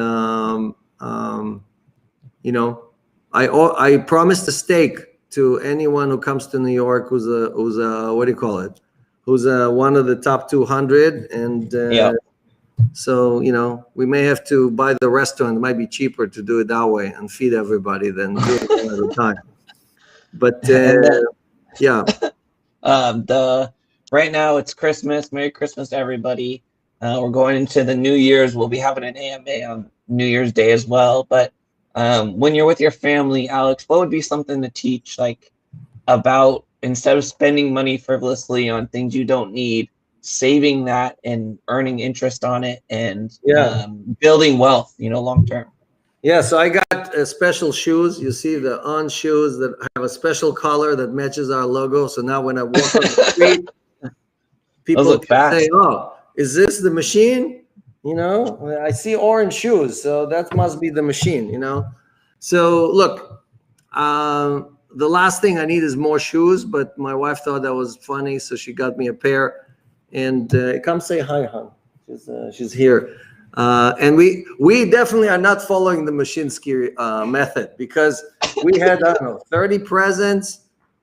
I promised a steak to anyone who comes to New York who's what do you call it? Who's one of the top 200. And so, we may have to buy the restaurant. It might be cheaper to do it that way and feed everybody than do it one at a time. But yeah. Right now it's Christmas. Merry Christmas to everybody. We're going into the New Year's. We'll be having an AMA on New Year's Day as well. But when you're with your family, Alex, what would be something to teach, about, instead of spending money frivolously on things you don't need, saving that and earning interest on it, and building wealth, long term? Yeah, so I got special shoes. You see the On shoes that have a special color that matches our logo. So now when I walk on the street, people can say, "Oh, is this the machine?" I see orange shoes, so that must be the machine. So look, the last thing I need is more shoes, but my wife thought that was funny, so she got me a pair. And come say hi, hon. She's here. And we definitely are not following the Mashinsky method, because we had 30 presents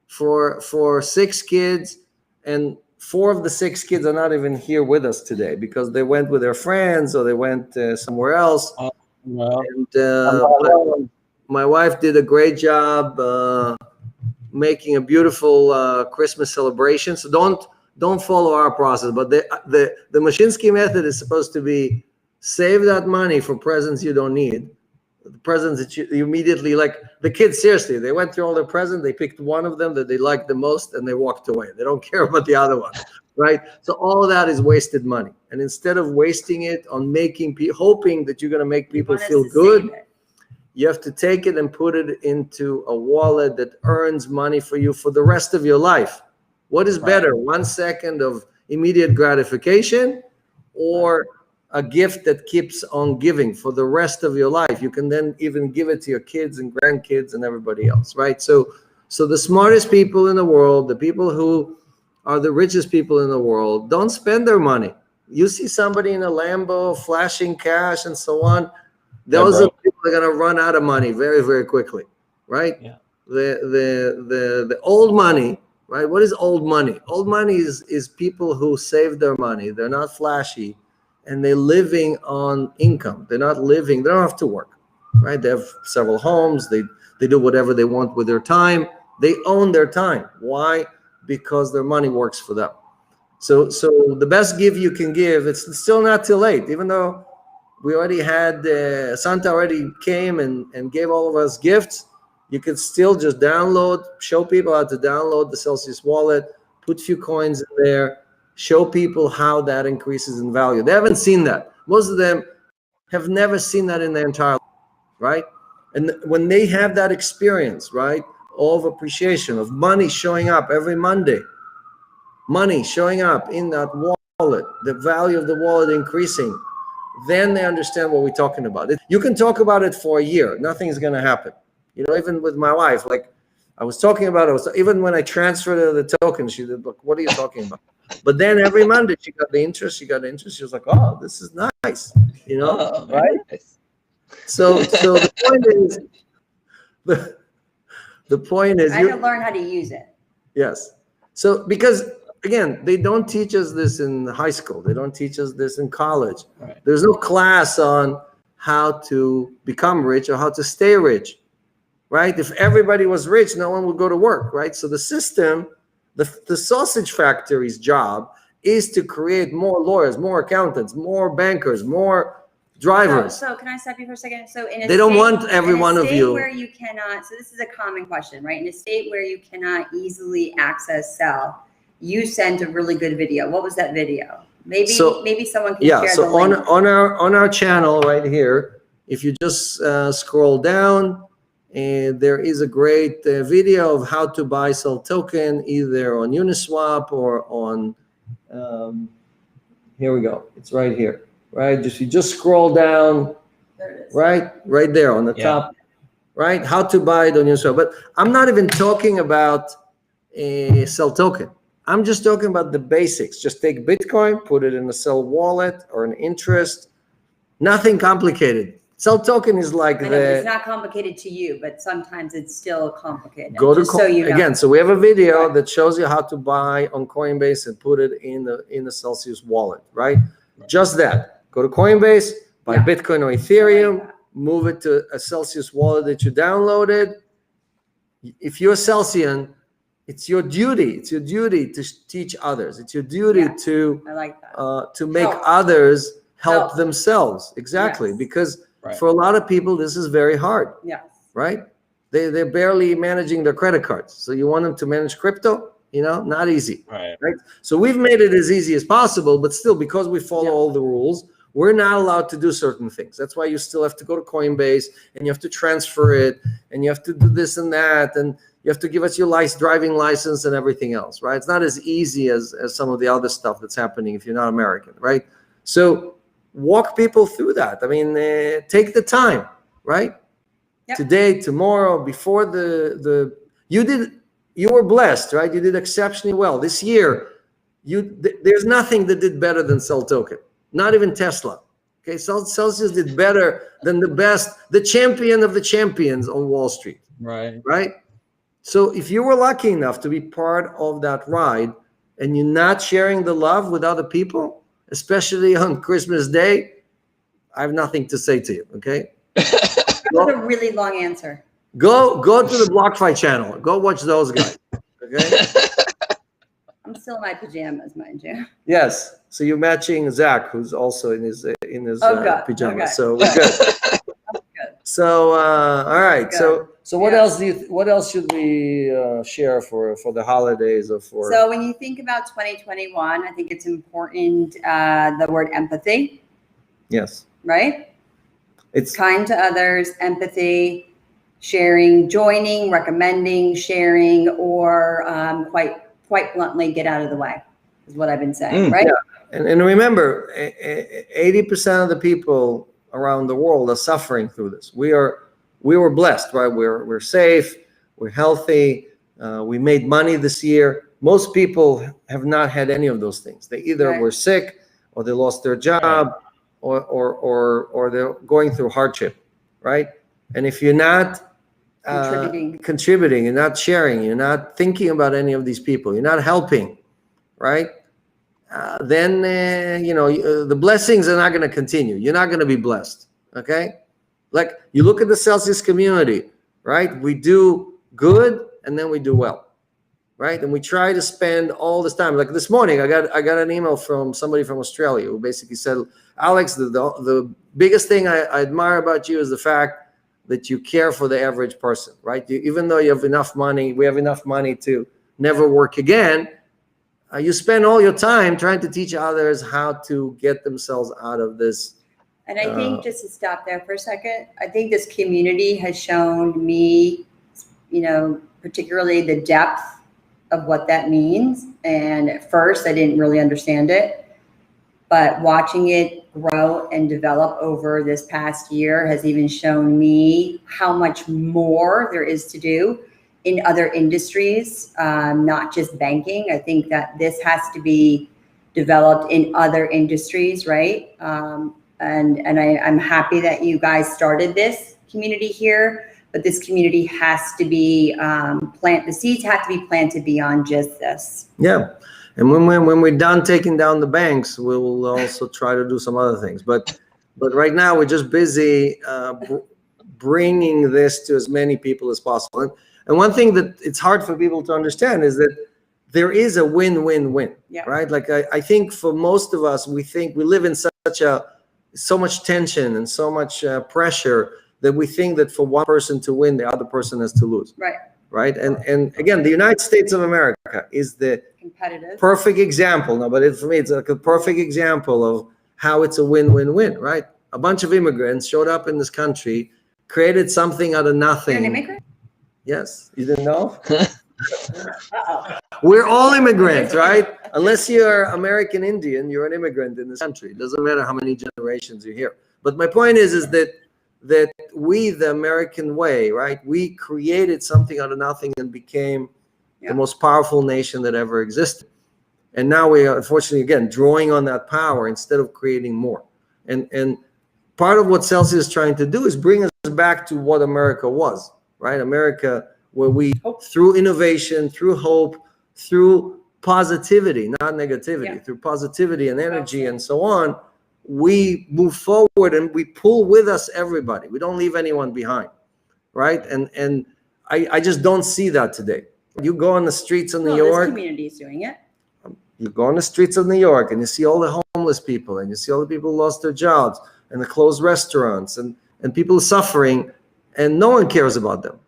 for 6 kids, and 4 of the 6 kids are not even here with us today because they went with their friends or they went somewhere else. And my wife did a great job making a beautiful Christmas celebration. So don't follow our process, but the Mashinsky method is supposed to be: save that money for presents you don't need. The presents that you immediately, like the kids, seriously, they went through all their presents, they picked one of them that they liked the most, and they walked away. They don't care about the other one, right? So all of that is wasted money. And instead of wasting it on hoping that you're going to make people feel good, you have to take it and put it into a wallet that earns money for you for the rest of your life. What is better, 1 second of immediate gratification, or a gift that keeps on giving for the rest of your life? You can then even give it to your kids and grandkids and everybody else, right? So the smartest people in the world, the people who are the richest people in the world, don't spend their money. You see somebody in a Lambo flashing cash and so on, those are people that are going to run out of money very, very quickly. right? Yeah. The old money, right? What is old money? Old money is people who save their money. They're not flashy, and they're living on income. They're not living. They don't have to work, right? They have several homes. They do whatever they want with their time. They own their time. Why? Because their money works for them. So the best gift you can give, it's still not too late, even though we already had Santa already came and gave all of us gifts. You could still just download, show people how to download the Celsius wallet, put a few coins in there, show people how that increases in value. They haven't seen that. Most of them have never seen that in their entire life, right? And when they have that experience, right, of appreciation, of money showing up every Monday, money showing up in that wallet, the value of the wallet increasing, then they understand what we're talking about. You can talk about it for a year. Nothing's going to happen. You know, even with my wife, like I was talking about it, even when I transferred her the token, she said, look, what are you talking about? But then every Monday she got the interest. She was like, oh, this is nice. You know, Oh, right? Nice. So the point is, the point is, I had to learn how to use it. yes. So because again, they don't teach us this in high school. They don't teach us this in college. Right. There's no class on how to become rich or how to stay rich, right? If everybody was rich, no one would go to work, right? So the system, the sausage factory's job is to create more lawyers, more accountants, more bankers, more drivers. So can I stop you for a second? So in a They don't state, want every in a one of state you. where you cannot, so this is a common question, right? In a state where you cannot easily access sell, you sent a really good video. What was that video? Maybe someone can share so the link. on our channel right here, if you just scroll down, and there is a great video of how to buy sell token either on Uniswap or on here we go, it's right here, right? You just scroll down, There it is. right there on the top, right? How to buy it on Uniswap. But I'm not even talking about a sell token. I'm just talking about the basics. Just take Bitcoin, put it in a sell wallet or an interest. Nothing complicated. Sell token is like I know, but it's not complicated to you, but sometimes it's still complicated. Go to just so you know. again. So we have a video Right. that shows you how to buy on Coinbase and put it in the Celsius wallet, right? Just that. Go to Coinbase, buy Yeah. Bitcoin or I Ethereum, like that. move it to a Celsius wallet that you downloaded. If you're a Celsian, it's your duty. It's your duty to teach others. It's your duty Yeah. to I like that. to make Help. others help Help. themselves. Exactly, Yes. because Right. for a lot of people, this is very hard, Yes. right? They're barely managing their credit cards. So you want them to manage crypto, you know, not easy, Right. right? So we've made it as easy as possible, but still, because we follow Yeah. all the rules, we're not allowed to do certain things. That's why you still have to go to Coinbase and you have to transfer it and you have to do this and that and you have to give us your driving license and everything else, right? It's not as easy as some of the other stuff that's happening if you're not American, right? So walk people through that. I mean, take the time, right? Yep. Today, tomorrow, before you were blessed, right? You did exceptionally well this year. There's nothing that did better than Sell Token, not even Tesla. Okay, Celsius did better than the champion of the champions on Wall Street, Right. right? So if you were lucky enough to be part of that ride and you're not sharing the love with other people, especially on Christmas Day, I have nothing to say to you, okay? That was a really long answer. Go to the BlockFi channel. Go watch those guys, okay? I'm still in my pajamas, mind you. Yes. So you're matching Zach, who's also in his Oh, good. pajamas. Okay. So we're good. Good. So all right. Good. So what Yeah. else what else should we share for the holidays or for? So when you think about 2021, I think it's important, the word empathy, Yes. right? It's Kind to others, empathy, sharing, joining, recommending, sharing, or quite bluntly, get out of the way is what I've been saying, right? yeah. And remember, 80% of the people around the world are suffering through this. We were blessed, right? We're safe, we're healthy, we made money this year. Most people have not had any of those things. They either Right. were sick or they lost their job or they're going through hardship, right? And if you're not, contributing, you're not sharing, you're not thinking about any of these people, you're not helping, right? Then the blessings are not going to continue. You're not going to be blessed. Okay, like you look at the Celsius community, right? We do good and then we do well, right? And we try to spend all this time. Like this morning, I got an email from somebody from Australia who basically said, Alex, the biggest thing I admire about you is the fact that you care for the average person, right? Even though you have enough money, we have enough money to never work again. You spend all your time trying to teach others how to get themselves out of this. And I think just to stop there for a second, I think this community has shown me, particularly the depth of what that means. And at first I didn't really understand it, but watching it grow and develop over this past year has even shown me how much more there is to do in other industries, not just banking. I think that this has to be developed in other industries, right? And I'm happy that you guys started this community here, but this community has to be the seeds have to be planted beyond just this. Yeah. And when we're done taking down the banks, we will also try to do some other things. But right now we're just busy bringing this to as many people as possible. And one thing that it's hard for people to understand is that there is a win-win-win, right? Like I think for most of us, we think we live in so much tension and so much pressure that we think that for one person to win, the other person has to lose. Right. And again, the United States of America is the perfect example. No, but for me, it's like a perfect example of how it's a win-win-win, right? A bunch of immigrants showed up in this country, created something out of nothing. You're an immigrant? Yes. You didn't know? We're all immigrants, right? Unless you're American Indian, you're an immigrant in this country. It doesn't matter how many generations you're here. But my point is that we, the American way, right? We created something out of nothing and became the most powerful nation that ever existed. And now we are, unfortunately, again, drawing on that power instead of creating more. And part of what Celsius is trying to do is bring us back to what America was, right? America, where we, through innovation, through hope, through positivity, not negativity, through positivity and energy and so on, we move forward and we pull with us everybody. We don't leave anyone behind, right? And I just don't see that today. You go on the streets of New York. This community is doing it. You go on the streets of New York and you see all the homeless people and you see all the people who lost their jobs and the closed restaurants and people suffering, and no one cares about them.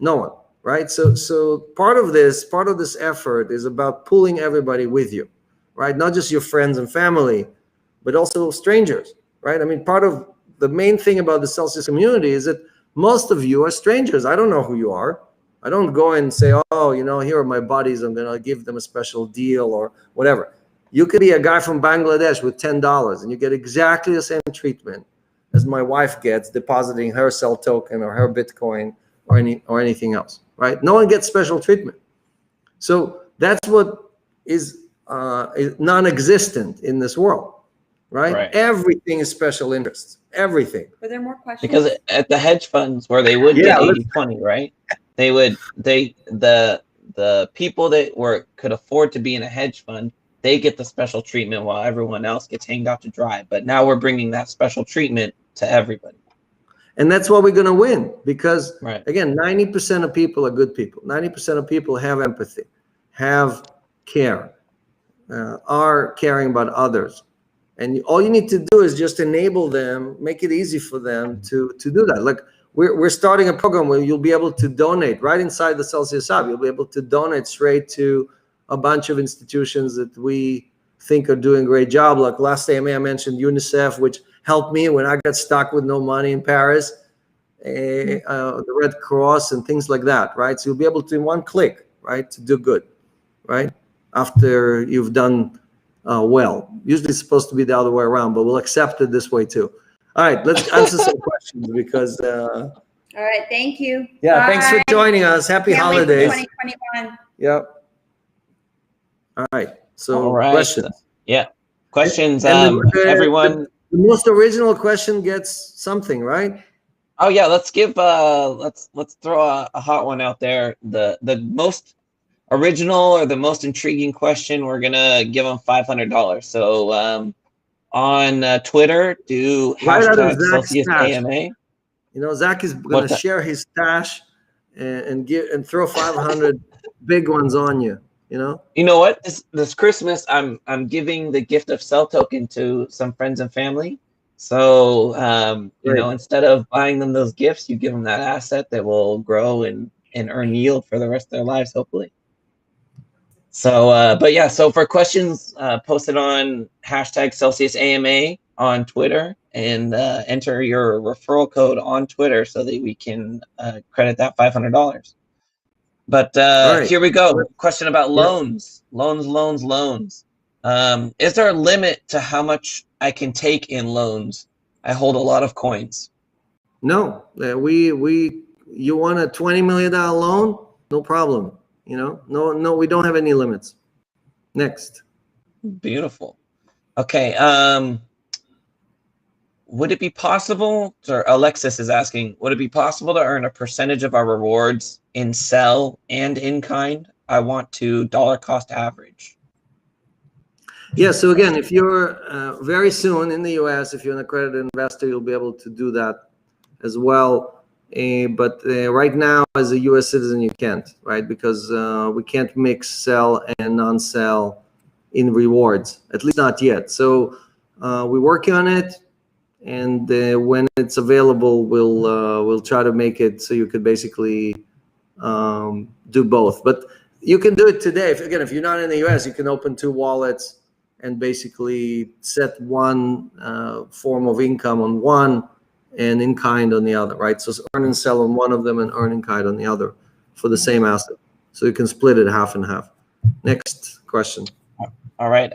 No one, right? So part of this effort is about pulling everybody with you, right? Not just your friends and family, but also strangers, right? I mean, part of the main thing about the Celsius community is that most of you are strangers. I don't know who you are. I don't go and say, oh, here are my buddies, I'm going to give them a special deal or whatever. You could be a guy from Bangladesh with $10 and you get exactly the same treatment as my wife gets depositing her cell token or her Bitcoin or anything else, right? No one gets special treatment. So that's what is non-existent in this world. Right? Everything is special interests. Everything. Were there more questions? Because at the hedge funds where they would get 80-20, right? The people that could afford to be in a hedge fund, they get the special treatment while everyone else gets hanged out to dry. But now we're bringing that special treatment to everybody. And that's what we're going to win because, again, 90% of people are good people. 90% of people have empathy, have care, are caring about others. And all you need to do is just enable them, make it easy for them to do that. Like we're starting a program where you'll be able to donate right inside the Celsius app. You'll be able to donate straight to a bunch of institutions that we think are doing a great job. Like last time I mentioned UNICEF, which helped me when I got stuck with no money in Paris, the Red Cross and things like that, right? So you'll be able to, in one click, right, to do good, right? After you've done well. Usually it's supposed to be the other way around, but we'll accept it this way too. All right, let's answer some questions because all right, thank you. Yeah, thanks for joining us. Happy holidays. 2021. Yep. All right. So questions. Yeah. Questions. Everyone. The most original question gets something, right? Oh yeah, let's give let's throw a hot one out there. The most original or the most intriguing question, we're gonna give them $500. So on Twitter, do Right out of hashtag Zach's Celsius stash. AMA. You know, Zach is going What's to that? share his stash and give and throw 500 big ones on you. You know. You know what? This Christmas, I'm giving the gift of Cell token to some friends and family. So you know, instead of buying them those gifts, you give them that asset that will grow and earn yield for the rest of their lives, hopefully. So, but yeah, so for questions, post it on hashtag Celsius AMA on Twitter and enter your referral code on Twitter so that we can credit that $500. But Right. here we go. Question about Yeah. loans. Loans. Is there a limit to how much I can take in loans? I hold a lot of coins. No, you want a $20 million loan? No problem. You know, no, we don't have any limits. Next. Beautiful. Okay. Would it be possible, or Alexis is asking, would it be possible to earn a percentage of our rewards in sell and in kind? I want to dollar cost average. Yeah, so again, if you're very soon in the US, if you're an accredited investor, you'll be able to do that as well. But right now, as a US citizen, you can't, right? Because we can't mix sell and non-sell in rewards, at least not yet. So we're working on it. And when it's available, we'll try to make it so you could basically do both. But you can do it today. If you're not in the US, you can open 2 wallets and basically set one form of income on one and in kind on the other, right? So earn and sell on one of them and earn in kind on the other for the same asset. So you can split it half and half. Next question. All right.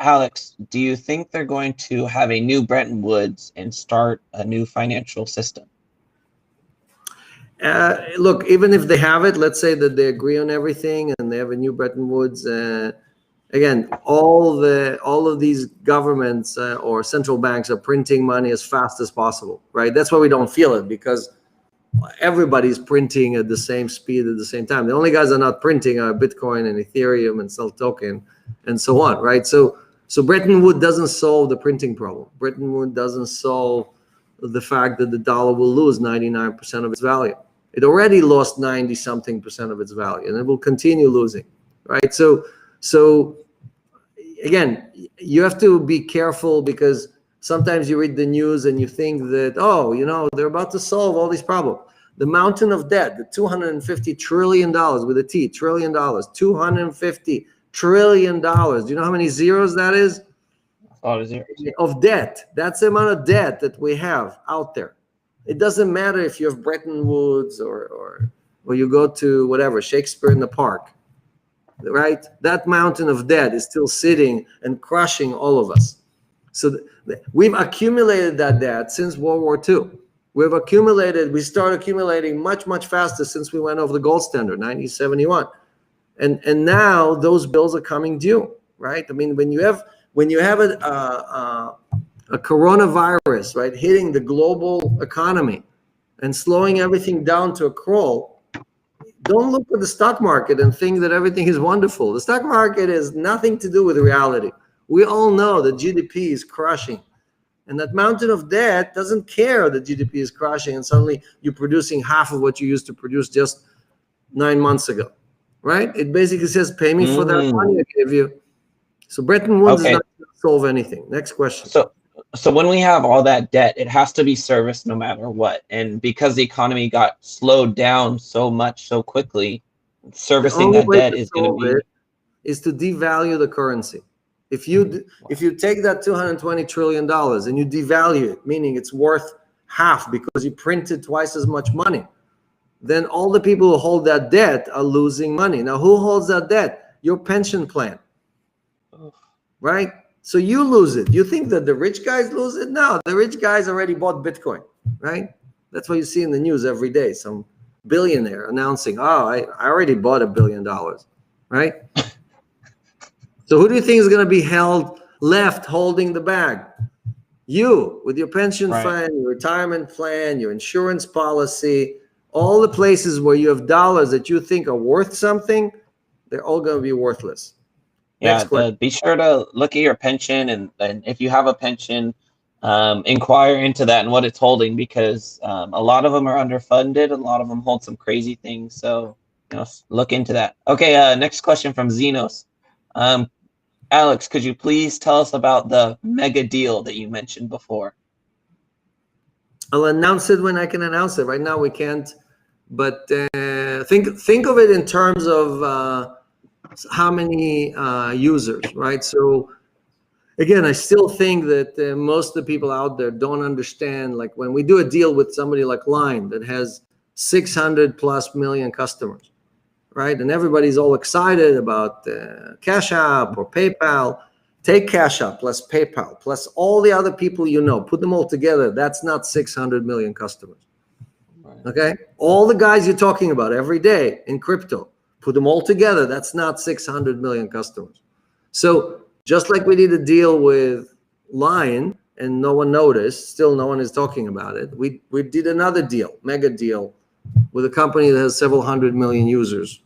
Alex, do you think they're going to have a new Bretton Woods and start a new financial system? Look, even if they have it, let's say that they agree on everything and they have a new Bretton Woods. Again, all of these governments or central banks are printing money as fast as possible, right? That's why we don't feel it, because everybody's printing at the same speed at the same time. The only guys that are not printing are Bitcoin and Ethereum and Cell token and so on, right? So Bretton Woods doesn't solve the printing problem. Bretton Woods doesn't solve the fact that the dollar will lose 99% of its value. It already lost 90-something% of its value, and it will continue losing, right? So again, you have to be careful, because sometimes you read the news and you think that, oh, you know, they're about to solve all these problems. The mountain of debt, the $250 trillion with a T, trillion dollars, $250 trillion. Do you know how many zeros that is? Oh, zeros. Of debt. That's the amount of debt that we have out there. It doesn't matter if you have Bretton Woods or you go to whatever, Shakespeare in the Park, right? That mountain of debt is still sitting and crushing all of us. So we've accumulated that debt since World War II. We started accumulating much, much faster since we went over the gold standard, 1971. And now those bills are coming due, right? I mean, when you have a coronavirus, right, hitting the global economy and slowing everything down to a crawl, don't look at the stock market and think that everything is wonderful. The stock market has nothing to do with reality. We all know that GDP is crushing, and that mountain of debt doesn't care that GDP is crushing and suddenly you're producing half of what you used to produce just 9 months ago, right? It basically says, pay me for that money I gave you. So Bretton Woods is not going to solve anything. Next question. So when we have all that debt, it has to be serviced no matter what. And because the economy got slowed down so much so quickly, servicing that debt is going to be is to devalue the currency. If you take that $220 trillion and you devalue it, meaning it's worth half because you printed twice as much money, then all the people who hold that debt are losing money. Now, who holds that debt? Your pension plan, right? So you lose it. You think that the rich guys lose it? No, the rich guys already bought Bitcoin, right? That's what you see in the news every day. Some billionaire announcing, oh, I already bought $1 billion, right? So who do you think is going to be left holding the bag? You, with your pension fund, your retirement plan, your insurance policy, all the places where you have dollars that you think are worth something, they're all going to be worthless. Yeah, be sure to look at your pension, and if you have a pension, inquire into that and what it's holding, because a lot of them are underfunded. A lot of them hold some crazy things. So, look into that. Okay, next question from Xenos. Alex, could you please tell us about the mega deal that you mentioned before? I'll announce it when I can announce it. Right now we can't, but think of it in terms of how many users, right? So again, I still think that most of the people out there don't understand, like when we do a deal with somebody like Line that has 600+ million customers, right? And everybody's all excited about Cash App or PayPal. Take Cash App plus PayPal plus all the other people you know, put them all together. That's not 600 million customers. Okay? All the guys you're talking about every day in crypto, put them all together. That's not 600 million customers. So just like we did a deal with Lion and no one noticed, still no one is talking about it. We did another deal, mega deal, with a company that has several hundred million users.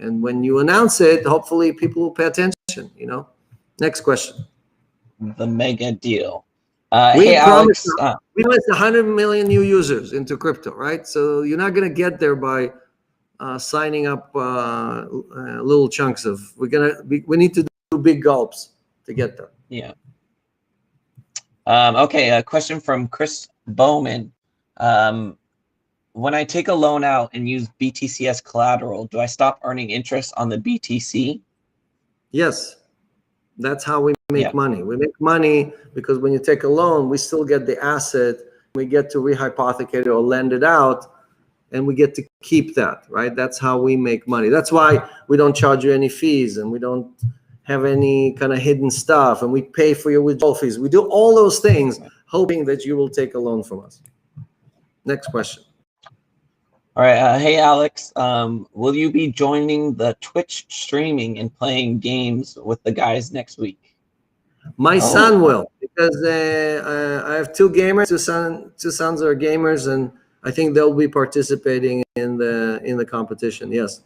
And when you announce it, hopefully people will pay attention, Next question. The mega deal. We hey, promised, Alex. We promised 100 million new users into crypto, right? So you're not going to get there by signing up little chunks of. We need to do big gulps to get there. Yeah. Okay. A question from Chris Bowman. When I take a loan out and use BTC as collateral, do I stop earning interest on the BTC? Yes. That's how we make money. We make money because when you take a loan, we still get the asset. We get to rehypothecate it or lend it out, and we get to keep that, right? That's how we make money. That's why we don't charge you any fees, and we don't have any kind of hidden stuff, and we pay for your withdrawal fees. We do all those things hoping that you will take a loan from us. Next question. All right. Hey, Alex, will you be joining the Twitch streaming and playing games with the guys next week? My son will, because I have two gamers. Two sons are gamers, and I think they'll be participating in the competition. Yes.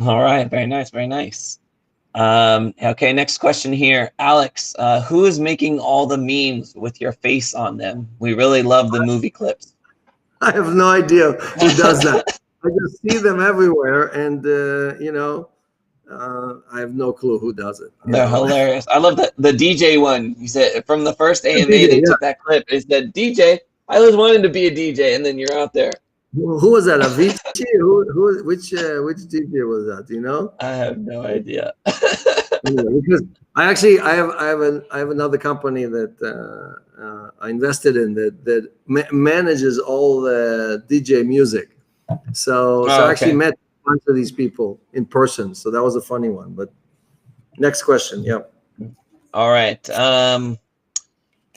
All right. Very nice. Very nice. Okay. Next question here, Alex. Who is making all the memes with your face on them? We really love the movie clips. I have no idea who does that. I just see them everywhere, and I have no clue who does it. They're hilarious. I love the DJ one. You said from the first AMA they took that clip. It said, DJ, I always wanted to be a DJ, and then you're out there. Who was that? Avicii? Which DJ was that? Do you know? I have no idea. Anyway, because I have another company that I invested in that manages all the DJ music. So I actually met a bunch of these people in person. So that was a funny one. But next question. Yeah. All right.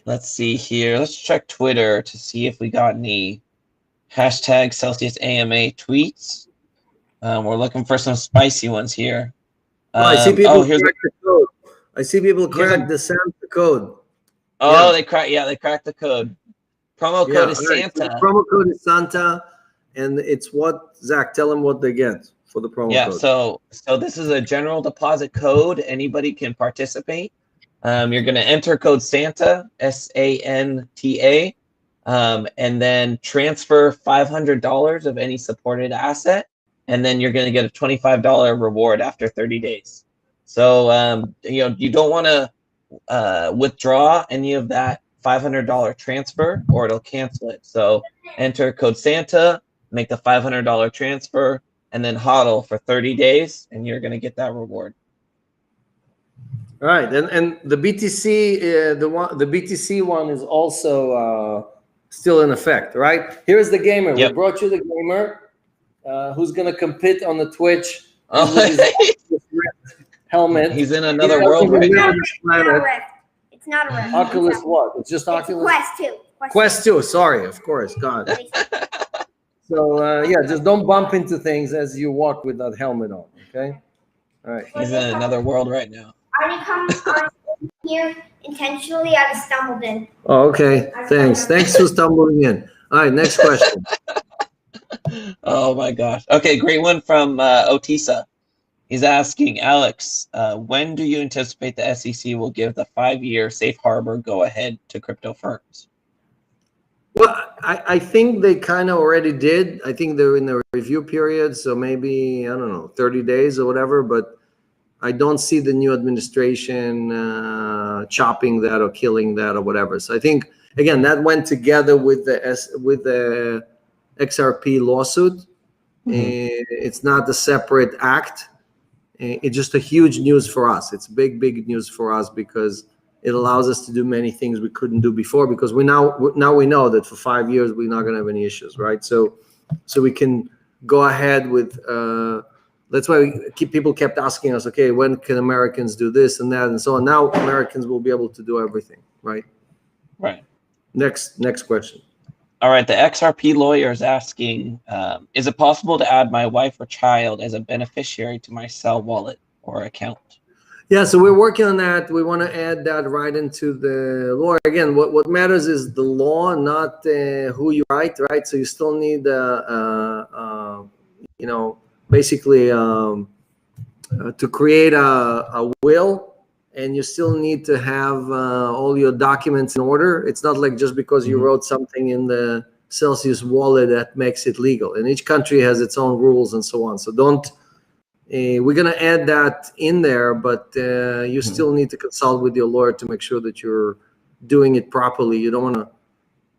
Let's see here. Let's check Twitter to see if we got any hashtag Celsius AMA tweets. We're looking for some spicy ones here. I see people crack the code. I see people crack the Santa code. Oh, they cracked the code. Promo code is Santa. So the promo code is Santa, and it's what, Zach, tell them what they get for the promo code. Yeah, so this is a general deposit code. Anybody can participate. You're going to enter code Santa, SANTA, and then transfer $500 of any supported asset. And then you're going to get a $25 reward after 30 days. So, you don't want to withdraw any of that $500 transfer or it'll cancel it. So enter code Santa, make the $500 transfer, and then hodl for 30 days, and you're going to get that reward. All right. And the BTC, the BTC one is also still in effect, right? Here's the gamer. Yep. We brought you the gamer. Who's going to compete on the Twitch helmet. He's in another world right now. It's not a rift. Oculus what? It's just Oculus? Quest 2. Quest 2, sorry, of course, God. So, just don't bump into things as you walk with that helmet on, okay? All right. He's in another world right now. here intentionally. I just stumbled in. Oh, okay. Thanks. Thanks for stumbling in. All right, next question. Oh my gosh. Okay, great one from Otisa. He's asking, Alex, when do you anticipate the SEC will give the 5-year safe harbor go ahead to crypto firms? Well, I think they kind of already did. I think they're in the review period, so maybe, I don't know, 30 days or whatever, but I don't see the new administration chopping that or killing that or whatever. So I think, again, that went together with the XRP lawsuit. It's not a separate act. It's just a huge news for us. It's big news for us because it allows us to do many things we couldn't do before, because we now we know that for 5 years we're not going to have any issues, right? So we can go ahead with. That's why people kept asking us, okay, when can Americans do this and that and so on? Now Americans will be able to do everything, right? Right. Next question. All right, the XRP lawyer is asking, is it possible to add my wife or child as a beneficiary to my Cell wallet or account? Yeah, so we're working on that. We want to add that right into the law. Again, what matters is the law, not who you write, right? So you still need, basically to create a will, and you still need to have all your documents in order. It's not like just because you wrote something in the Celsius wallet that makes it legal. And each country has its own rules and so on. So don't. We're going to add that in there, but you still need to consult with your lawyer to make sure that you're doing it properly. You don't want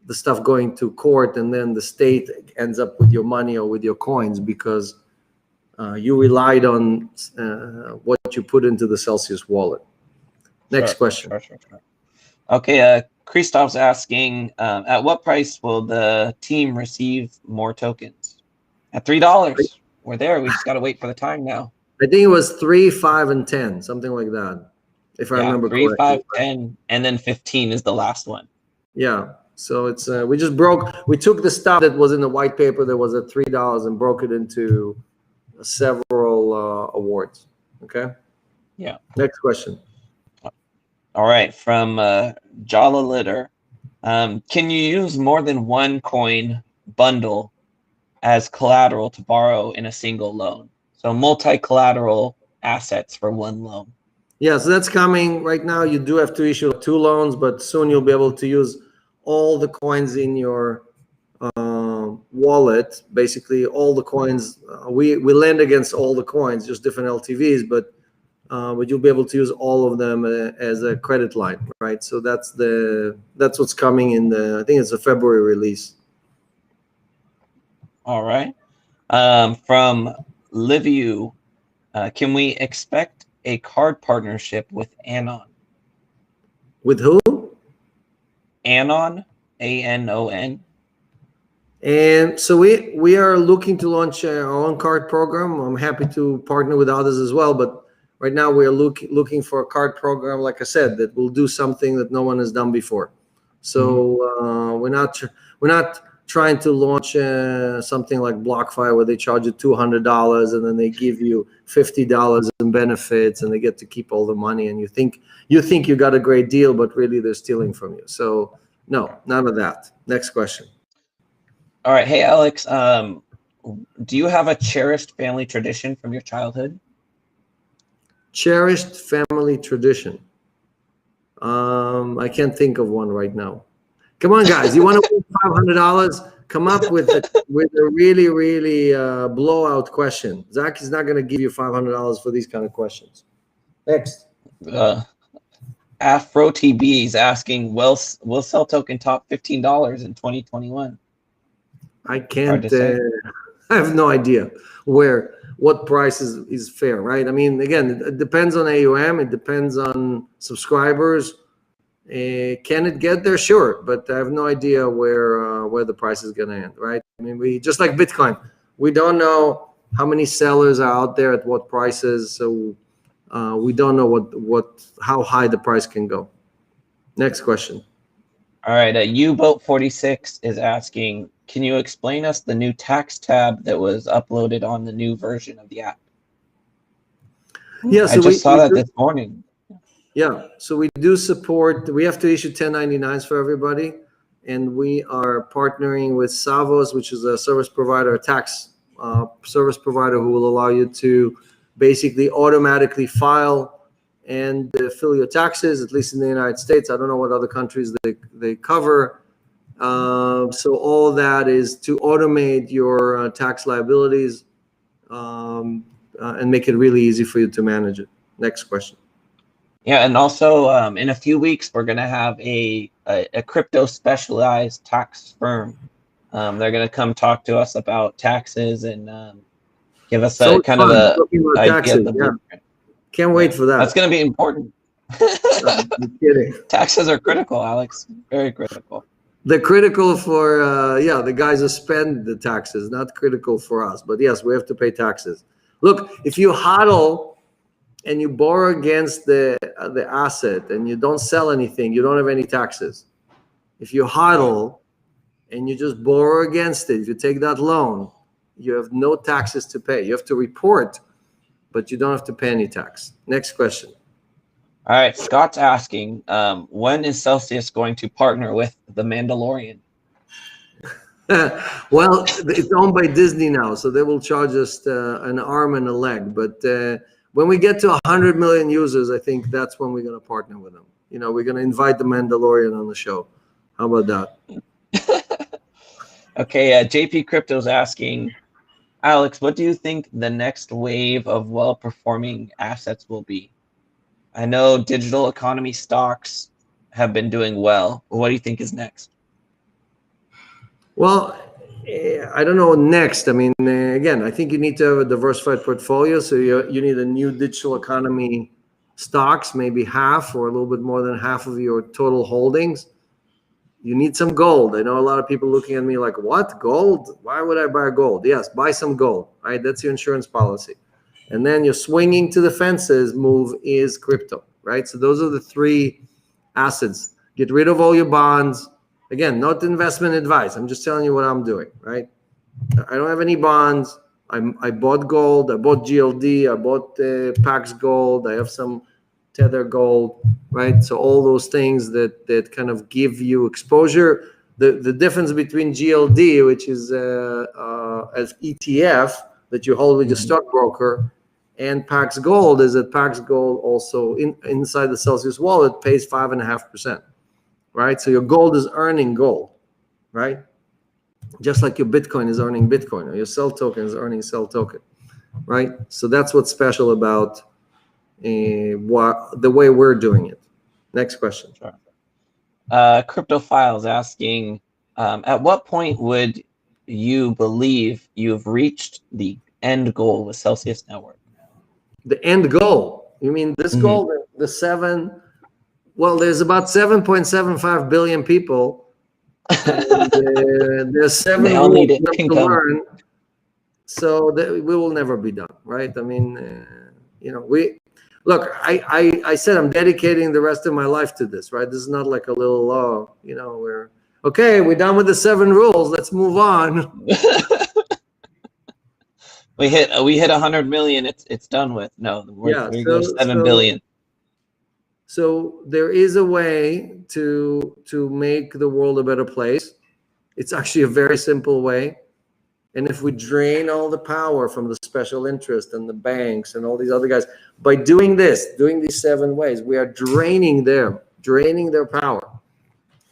the stuff going to court and then the state ends up with your money or with your coins because you relied on what you put into the Celsius wallet. Next question. Sure. Okay, Christoph's asking, at what price will the team receive more tokens? At $3. We're there. We just got to wait for the time now. I think it was 3, 5, and 10, something like that, if I remember 3, correctly. 5, 10, and then 15 is the last one. Yeah. So it's we took the stuff that was in the white paper that was at $3 and broke it into several awards. Okay. Yeah. Next question. All right, from Jala Litter. Can you use more than one coin bundle as collateral to borrow in a single loan? So multi-collateral assets for one loan. Yeah, so that's coming right now. You do have to issue 2 loans, but soon you'll be able to use all the coins in your wallet. Basically, all the coins. We lend against all the coins, just different LTVs, but you'll be able to use all of them as a credit line, right? So that's what's coming in the. I think it's a February release. All right. From Liviu, can we expect a card partnership with Anon? With who? Anon, ANON. And so we are looking to launch our own card program. I'm happy to partner with others as well, but right now we are looking for a card program, like I said, that will do something that no one has done before. So we're not trying to launch something like BlockFi where they charge you $200 and then they give you $50 in benefits and they get to keep all the money and you think you got a great deal, but really they're stealing from you. So no, none of that. Next question. All right. Hey, Alex, do you have a cherished family tradition from your childhood? Cherished family tradition. I can't think of one right now. Come on, guys. You want to win $500? Come up with a really, really blowout question. Zach is not going to give you $500 for these kind of questions. Next. Afro TB is asking, will Cell Token top $15 in 2021? I can't. I have no idea what price is fair, right? I mean, again, it depends on AUM. It depends on subscribers. Can it get there? Sure, but I have no idea where the price is going to end, right? I mean, we just like Bitcoin, we don't know how many sellers are out there at what prices, so we don't know how high the price can go. Next question. All right, U-Boat 46 is asking, can you explain us the new tax tab that was uploaded on the new version of the app? Yeah, so I just saw that this morning. Yeah, so we do support, we have to issue 1099s for everybody, and we are partnering with Savos, which is a service provider, a tax service provider who will allow you to basically automatically file and fill your taxes, at least in the United States. I don't know what other countries they cover. So all that is to automate your tax liabilities and make it really easy for you to manage it. Next question. Yeah, and also in a few weeks, we're going to have a crypto specialized tax firm. They're going to come talk to us about taxes and give us a kind of a idea of the blueprint. Can't wait for that. That's going to be important. I'm kidding. Taxes are critical, Alex. Very critical. They're critical for the guys who spend the taxes, not critical for us. But yes, we have to pay taxes. Look, if you hodl and you borrow against the asset and you don't sell anything, you don't have any taxes. If you hodl and you just borrow against it, if you take that loan, you have no taxes to pay. You have to report, but you don't have to pay any tax. Next question. All right, Scott's asking, when is Celsius going to partner with The Mandalorian? Well, it's owned by Disney now, so they will charge us an arm and a leg. But when we get to 100 million users, I think that's when we're going to partner with them. You know, we're going to invite The Mandalorian on the show. How about that? Okay, JP Crypto's asking, Alex, what do you think the next wave of well-performing assets will be? I know digital economy stocks have been doing well. What do you think is next? Well, I don't know next. I mean, again, I think you need to have a diversified portfolio. So you need a new digital economy stocks, maybe half or a little bit more than half of your total holdings. You need some gold. I know a lot of people looking at me like, what, gold? Why would I buy gold? Yes, buy some gold, right? That's your insurance policy. And then your swinging to the fences move is crypto, right? So those are the three assets. Get rid of all your bonds. Again, not investment advice. I'm just telling you what I'm doing, right? I don't have any bonds. I bought gold. I bought GLD. I bought Pax Gold. I have some Tether Gold, right? So all those things that kind of give you exposure. The difference between GLD, which is as ETF that you hold with your stockbroker, and Pax Gold is that Pax Gold also inside the Celsius wallet pays 5.5%. Right? So your gold is earning gold, right? Just like your Bitcoin is earning Bitcoin, or your Cell token is earning Cell token, right? So that's what's special about the way we're doing it. Next question. Sure. Cryptophiles asking, at what point would you believe you've reached the end goal with Celsius Network? The end goal? You mean this goal, the 7? Well, there's about 7.75 billion people. And, there's 7 they all need it to learn. So we will never be done, right? I mean, you know, I said I'm dedicating the rest of my life to this, right? This is not like a little, you know, we're done with the 7 rules. Let's move on. we hit 100 million. It's done with. No, we go 7 billion. So there is a way to make the world a better place. It's actually a very simple way. And if we drain all the power from the special interest and the banks and all these other guys, by doing these 7 ways, we are draining their power,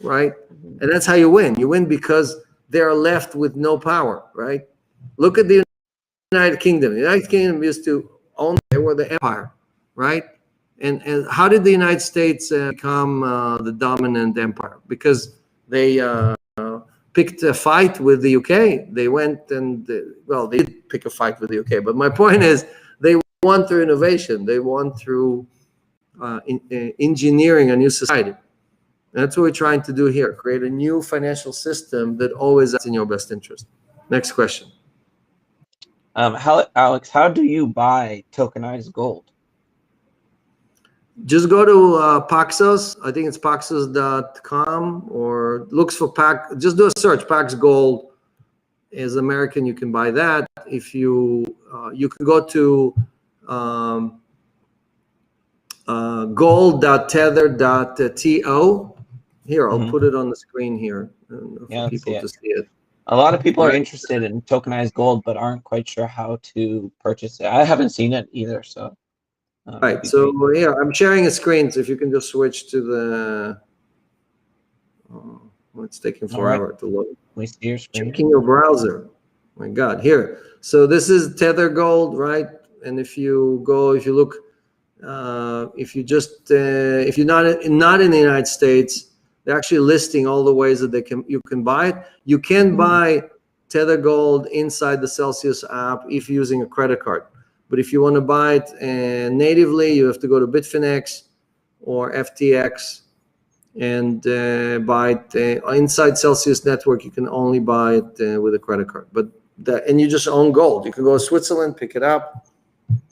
right? And that's how you win. You win because they are left with no power, right? Look at the United Kingdom. The United Kingdom used to own, they were the empire, right? And how did the United States become the dominant empire? Because they picked a fight with the UK. They went and, they did pick a fight with the UK. But my point is, they won through innovation. They won through engineering a new society. And that's what we're trying to do here, create a new financial system that always is in your best interest. Next question. Alex, how do you buy tokenized gold? Just go to Paxos. I think it's paxos.com, or looks for Pax. Just do a search. Pax Gold is American. You can buy that. If you can go to gold.tether.to. Here, I'll Mhm. put it on the screen here for Yeah, let's people see to it. see it. A lot of people are Right. interested in tokenized gold, but aren't quite sure how to purchase it. I haven't seen it either, so it'd Right. be So great. yeah, I'm sharing a screen. So if you can just switch to the, well, it's taking All right, forever to load. we see your screen. Checking your browser. My God, here. So this is Tether Gold, right? And if you look, if you're not in the United States, they're actually listing all the ways that you can buy it. You can buy Tether Gold inside the Celsius app if you're using a credit card. But if you want to buy it natively, you have to go to Bitfinex or FTX and buy it inside Celsius network. You can only buy it with a credit card. But and you just own gold. You can go to Switzerland, pick it up,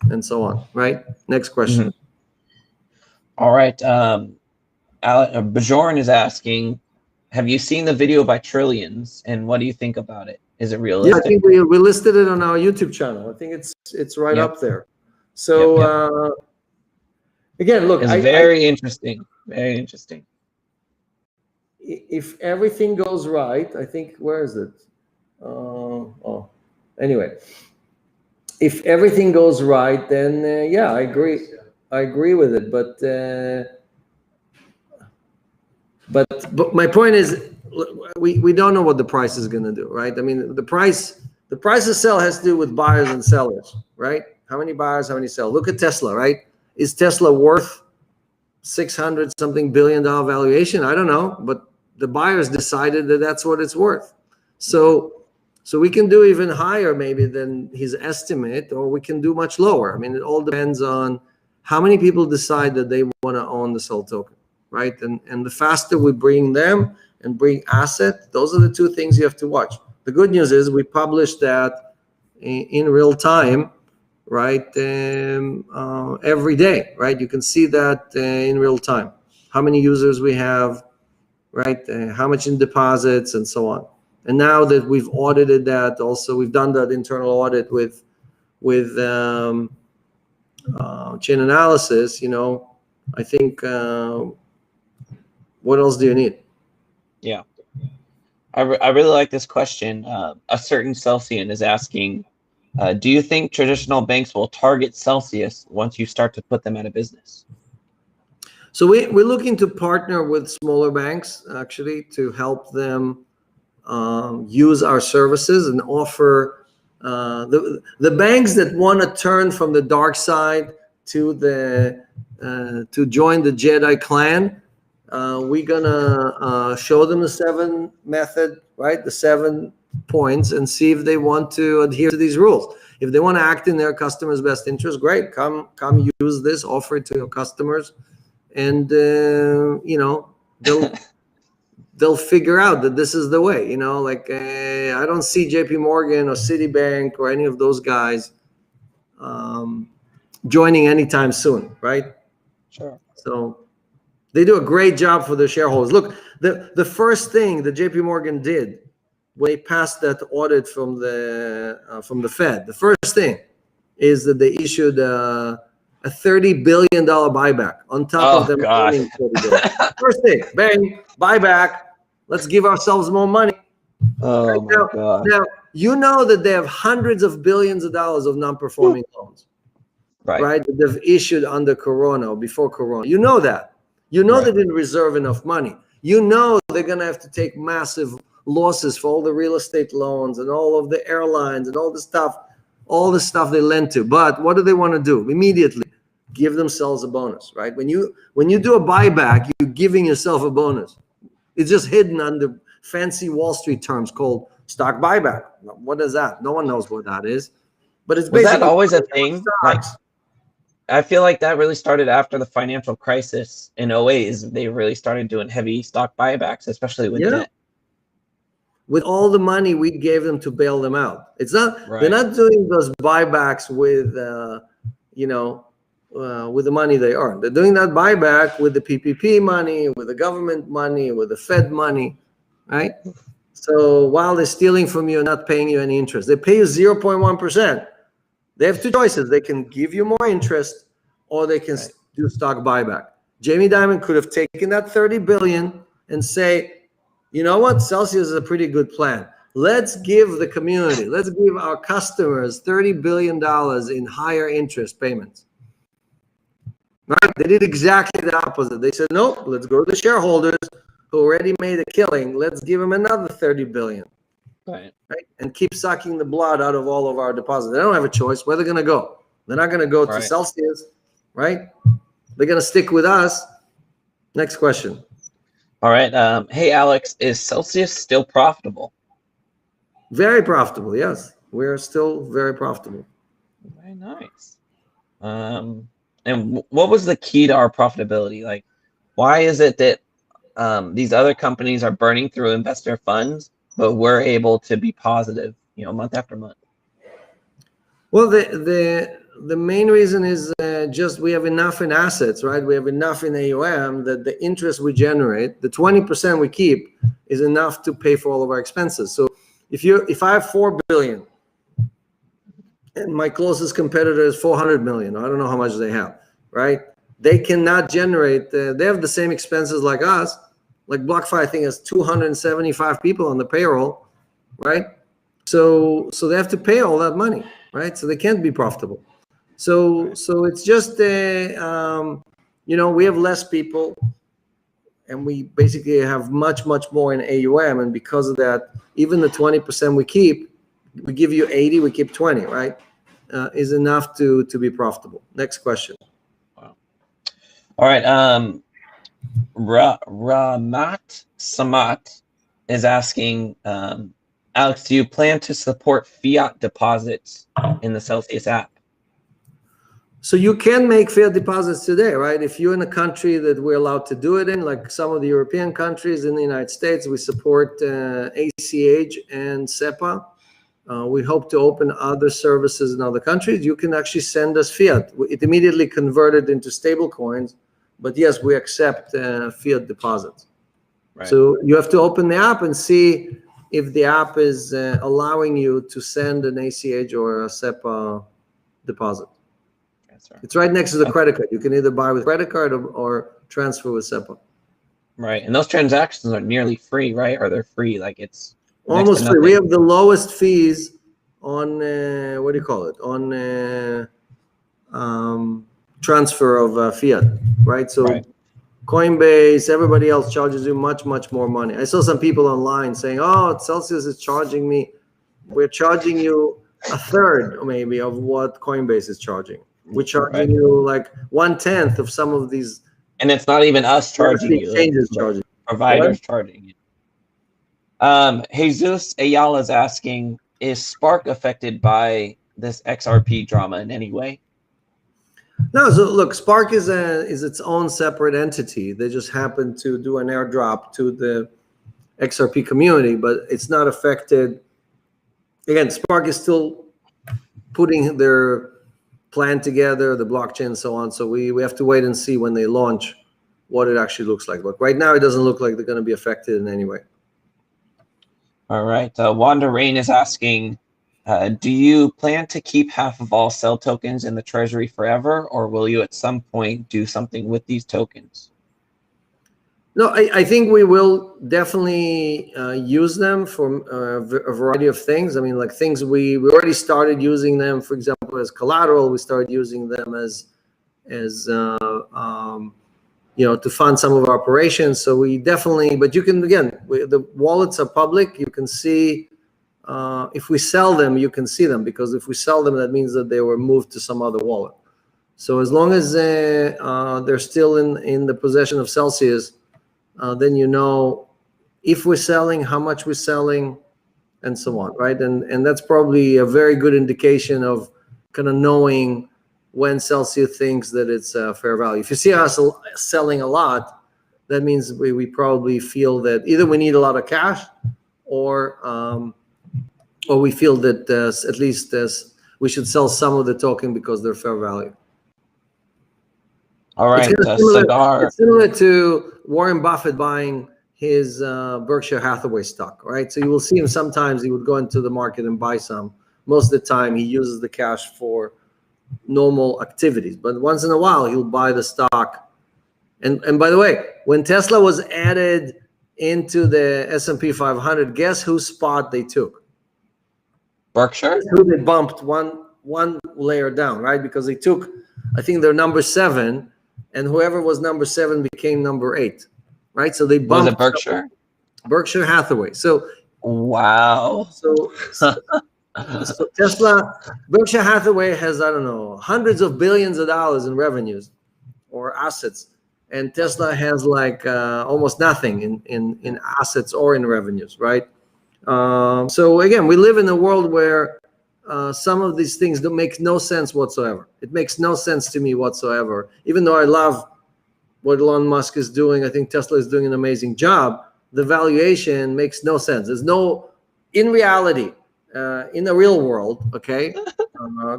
and so on. Right. Next question. Mhm. All right. Bjorn is asking, have you seen the video by Trillions, and what do you think about it? Is it Yeah, realistic? I think we listed it on our YouTube channel. I think it's right Yep. up there. So Yep. again, look, It's very interesting. Very interesting. If everything goes right, I think, where is it? Anyway, if everything goes right, then yeah, I agree with it. But my point is, we don't know what the price is going to do, right? I mean, the price of sell has to do with buyers and sellers, right? How many buyers, how many sellers? Look at Tesla, right? Is Tesla worth 600 something billion dollar valuation? I don't know, but the buyers decided that that's what it's worth. So we can do even higher maybe than his estimate, or we can do much lower. I mean, it all depends on how many people decide that they want to own the Sol token, right? And the faster we bring them and bring asset, those are the two things you have to watch. The good news is we publish that in real time, right? Every day, right? You can see that in real time. How many users we have, right? How much in deposits and so on. And now that we've audited that, also we've done that internal audit with chain analysis. I think. What else do you need? Yeah, I really like this question. A certain Celsian is asking, do you think traditional banks will target Celsius once you start to put them out of business? So we're looking to partner with smaller banks actually to help them use our services and offer the banks that want to turn from the dark side to join the Jedi clan. We're gonna show them the 7 method, right? The 7 points, and see if they want to adhere to these rules. If they want to act in their customers' best interest, great. Come use this, offer it to your customers, and they'll figure out that this is the way. Like I don't see JP Morgan or Citibank or any of those guys joining anytime soon, right? Sure. So they do a great job for their shareholders. Look, the first thing that JP Morgan did when they passed that audit from the Fed, the first thing is that they issued a $30 billion buyback on top of them owning $30 billion. First thing, bang, buyback. Let's give ourselves more money. Oh my God. Now, you know that they have hundreds of billions of dollars of non-performing loans, right? That they've issued under Corona or before Corona. You know that. You know they didn't reserve enough money. You know they're going to have to take massive losses for all the real estate loans and all of the airlines and all the stuff they lend to. But what do they want to do? Immediately give themselves a bonus, right? When you do a buyback, you're giving yourself a bonus. It's just hidden under fancy Wall Street terms called stock buyback. What is that? No one knows what that is. But it's basically, was that always a thing? Like, I feel like that really started after the financial crisis in 08. They really started doing heavy stock buybacks, especially with debt. With all the money we gave them to bail them out. It's not, they're not doing those buybacks with, with the money they earn. They're doing that buyback with the PPP money, with the government money, with the Fed money, right? So while they're stealing from you and not paying you any interest, they pay you 0.1%. They have two choices. They can give you more interest, or they can do stock buyback. Jamie Dimon could have taken that 30 billion and say, you know what, Celsius is a pretty good plan. Let's give the community, let's give our customers $30 billion in higher interest payments. Right? They did exactly the opposite. They said, nope, let's go to the shareholders who already made a killing. Let's give them another 30 billion. Right. Right? And keep sucking the blood out of all of our deposits. They don't have a choice. Where they're going to go? They're not going to go to Celsius, right? They're going to stick with us. Next question. All right. Hey, Alex, is Celsius still profitable? Very profitable, yes. We're still very profitable. Very nice. And what was the key to our profitability? Like, why is it that these other companies are burning through investor funds, but we're able to be positive, month after month? Well, the main reason is just we have enough in assets, right? We have enough in AUM that the interest we generate, the 20% we keep, is enough to pay for all of our expenses. So if I have 4 billion and my closest competitor is 400 million, I don't know how much they have, right? They cannot generate, they have the same expenses like us. Like BlockFi, I think, has 275 people on the payroll, right? So they have to pay all that money, right? So they can't be profitable. So it's just, we have less people, and we basically have much more in AUM, and because of that, even the 20% we keep, we give you 80, we keep 20, right? Is enough to be profitable. Next question. Wow. All right. Ramat Samat is asking, Alex, do you plan to support fiat deposits in the Celsius app? So you can make fiat deposits today, right? If you're in a country that we're allowed to do it in, like some of the European countries, in the United States, we support ACH and SEPA. We hope to open other services in other countries. You can actually send us fiat. It immediately converted into stable coins, but yes, we accept fiat deposits. Right. So you have to open the app and see if the app is allowing you to send an ACH or a SEPA deposit. Right. It's right next to the credit card. You can either buy with credit card or transfer with SEPA. Right, and those transactions are nearly free, right? Or they're free, like it's almost free. We have the lowest fees on what do you call it? On transfer of fiat, right? So right. Coinbase, everybody else charges you much more money. I saw some people online saying, "Oh, Celsius is charging me. We're charging you a third, maybe, of what Coinbase is charging. We're charging you like 1/10 of some of these." And it's not even us charging you. Exchanges charging. Providers charging you. Jesus Ayala is asking, is Spark affected by this XRP drama in any way? No, so look, Spark is its own separate entity. They just happen to do an airdrop to the XRP community, but it's not affected. Again, Spark is still putting their plan together, the blockchain and so on. So we have to wait and see when they launch what it actually looks like. But right now, it doesn't look like they're going to be affected in any way. All right. Wanda Rain is asking, do you plan to keep half of all cell tokens in the treasury forever, or will you at some point do something with these tokens? No, I think we will definitely use them for a variety of things. I mean, like things we already started using them, for example, as collateral. We started using them as to fund some of our operations. So we definitely, but you can, again, the wallets are public. You can see, if we sell them, you can see them, because if we sell them, that means that they were moved to some other wallet. So as long as they're still in the possession of Celsius, then you know if we're selling, how much we're selling, and so on, right? And that's probably a very good indication of kind of knowing when Celsius thinks that it's fair value. If you see us selling a lot, that means we probably feel that either we need a lot of cash, or we feel that at least we should sell some of the token because they're fair value. All right, it's similar to Warren Buffett buying his Berkshire Hathaway stock, right? So you will see him sometimes he would go into the market and buy some. Most of the time he uses the cash for normal activities. But once in a while, he'll buy the stock. And by the way, when Tesla was added into the S&P 500, guess whose spot they took? Berkshire? Guess who they bumped one layer down, right? Because they took, I think they're number 7, and whoever was number 7 became number 8, right? So they bumped. Was it Berkshire? Berkshire Hathaway. So wow. So Tesla, Berkshire Hathaway has, I don't know, hundreds of billions of dollars in revenues or assets, and Tesla has like almost nothing in assets or in revenues, right? So again, we live in a world where some of these things don't make no sense whatsoever. It makes no sense to me whatsoever. Even though I love what Elon Musk is doing, I think Tesla is doing an amazing job. The valuation makes no sense. There's no, in reality, in the real world, okay,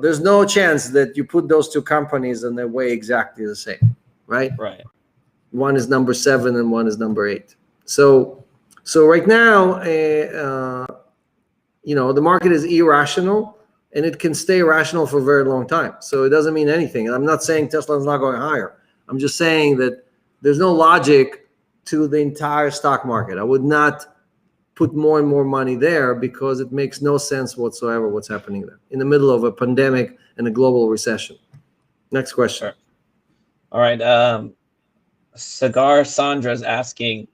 there's no chance that you put those two companies and they weigh exactly the same, right? Right. One is number 7 and one is number 8. So right now, you know, the market is irrational, and it can stay rational for a very long time. So it doesn't mean anything. And I'm not saying Tesla is not going higher. I'm just saying that there's no logic to the entire stock market. I would not put more and more money there because it makes no sense whatsoever what's happening there in the middle of a pandemic and a global recession. Next question. Sure. All right. Cigar Sandra's asking,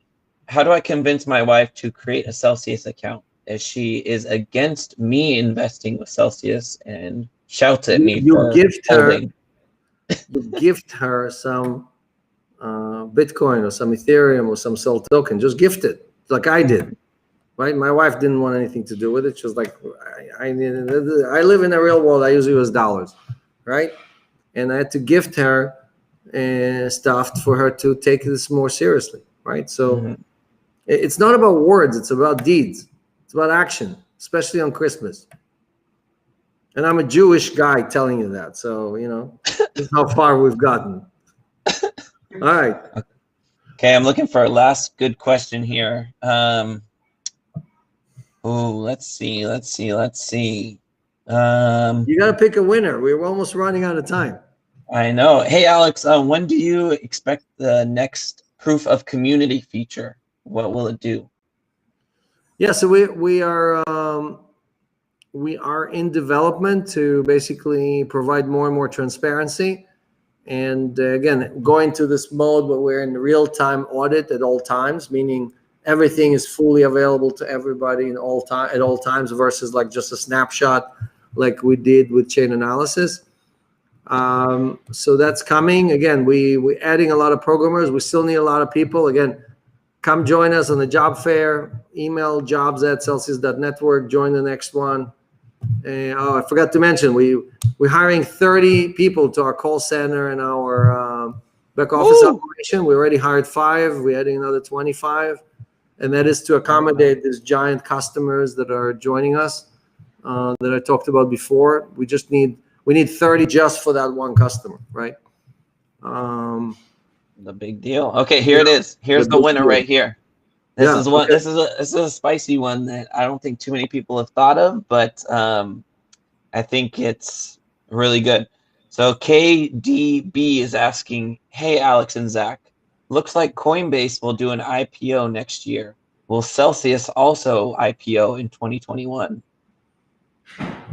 how do I convince my wife to create a Celsius account, as she is against me investing with Celsius and shouts at me for holding? You gift her some Bitcoin or some Ethereum or some Sol token. Just gift it, like I did. Right? My wife didn't want anything to do with it. She was like, I live in the real world. I use US dollars, right? And I had to gift her stuff for her to take this more seriously, right? So it's not about words. It's about deeds. It's about action, especially on Christmas. And I'm a Jewish guy telling you that. So, you know, this is how far we've gotten. All right. Okay, I'm looking for a last good question here. Let's see. You got to pick a winner. We're almost running out of time. I know. Hey, Alex, when do you expect the next proof of community feature? What will it do? Yeah, so we are in development to basically provide more and more transparency. And again, going to this mode where we're in real-time audit at all times, meaning everything is fully available to everybody at all times versus like just a snapshot like we did with chain analysis. So that's coming. Again, we're adding a lot of programmers. We still need a lot of people. Again, come join us on the job fair. Email jobs@celsius.network. Join the next one. I forgot to mention, we're hiring 30 people to our call center and our back office operation. We already hired 5. We're adding another 25. And that is to accommodate these giant customers that are joining us that I talked about before. We need 30 just for that one customer, right? The big deal. Okay, here it is. Here's the winner right here. This is one. Okay. This is a spicy one that I don't think too many people have thought of, but I think it's really good. So KDB is asking, hey, Alex and Zach, looks like Coinbase will do an IPO next year. Will Celsius also IPO in 2021?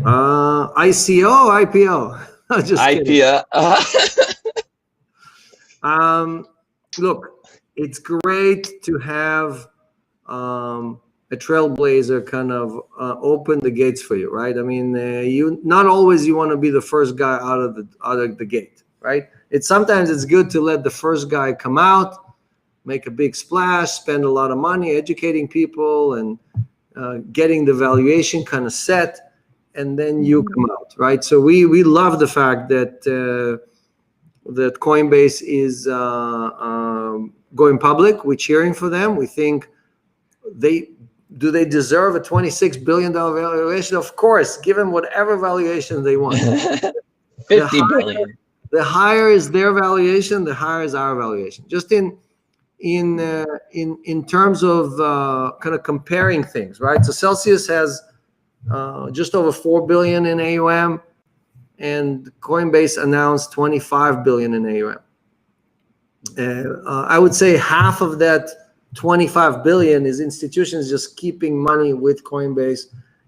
IPO. Just IPO. Look, it's great to have a trailblazer kind of open the gates for you, right? I mean, you not always you want to be the first guy out of the gate, right? Sometimes it's good to let the first guy come out, make a big splash, spend a lot of money educating people and getting the valuation kind of set, and then you come out, right? So we love the fact that that Coinbase is going public. We're cheering for them. We think they deserve a $26 billion valuation? Of course, give them whatever valuation they want. 50 billion. The higher is their valuation, the higher is our valuation. Just in terms of kind of comparing things, right? So Celsius has just over 4 billion in AUM. and Coinbase announced 25 billion in AUM. I would say half of that 25 billion is institutions just keeping money with Coinbase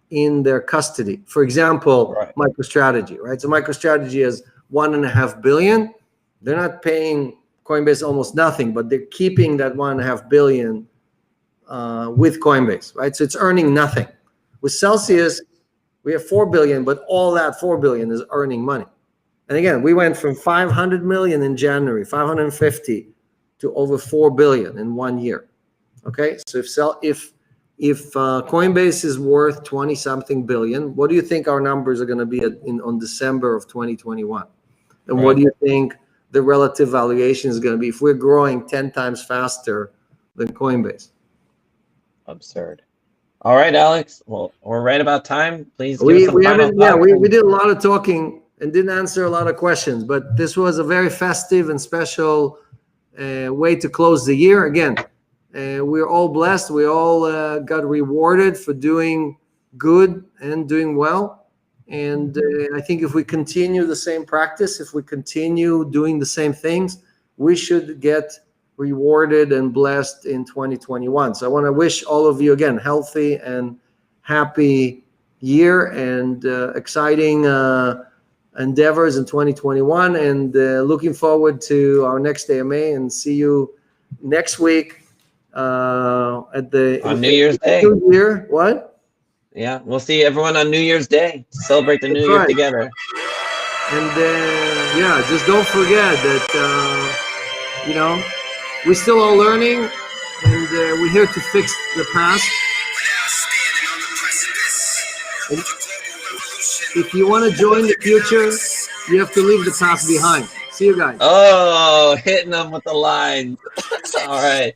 in their custody. For example, MicroStrategy, right? So MicroStrategy has 1.5 billion. They're not paying Coinbase almost nothing, but they're keeping that 1.5 billion with Coinbase, right? So it's earning nothing. With Celsius, we have 4 billion, but all that 4 billion is earning money. And again, we went from 500 million in January, 550 to over 4 billion in 1 year. Okay, so if Coinbase is worth 20 something billion, what do you think our numbers are going to be on December of 2021? And what do you think the relative valuation is going to be if we're growing 10 times faster than Coinbase? Absurd. All right, Alex. Well, we're right about time. Please give We us some final thoughts. we did a lot of talking and didn't answer a lot of questions, but this was a very festive and special way to close the year. Again, we're all blessed. We all got rewarded for doing good and doing well. And I think if we continue the same practice, if we continue doing the same things, we should get rewarded and blessed in 2021. So I want to wish all of you, again, healthy and happy year and exciting endeavors in 2021, and looking forward to our next AMA, and see you next week at the on New Year's Day. New Year. What? Yeah, we'll see everyone on New Year's Day to celebrate the New Year together. And yeah, just don't forget that you know, we're still all learning, and we're here to fix the past. And if you want to join the future, you have to leave the past behind. See you guys. Oh, hitting them with the line. All right.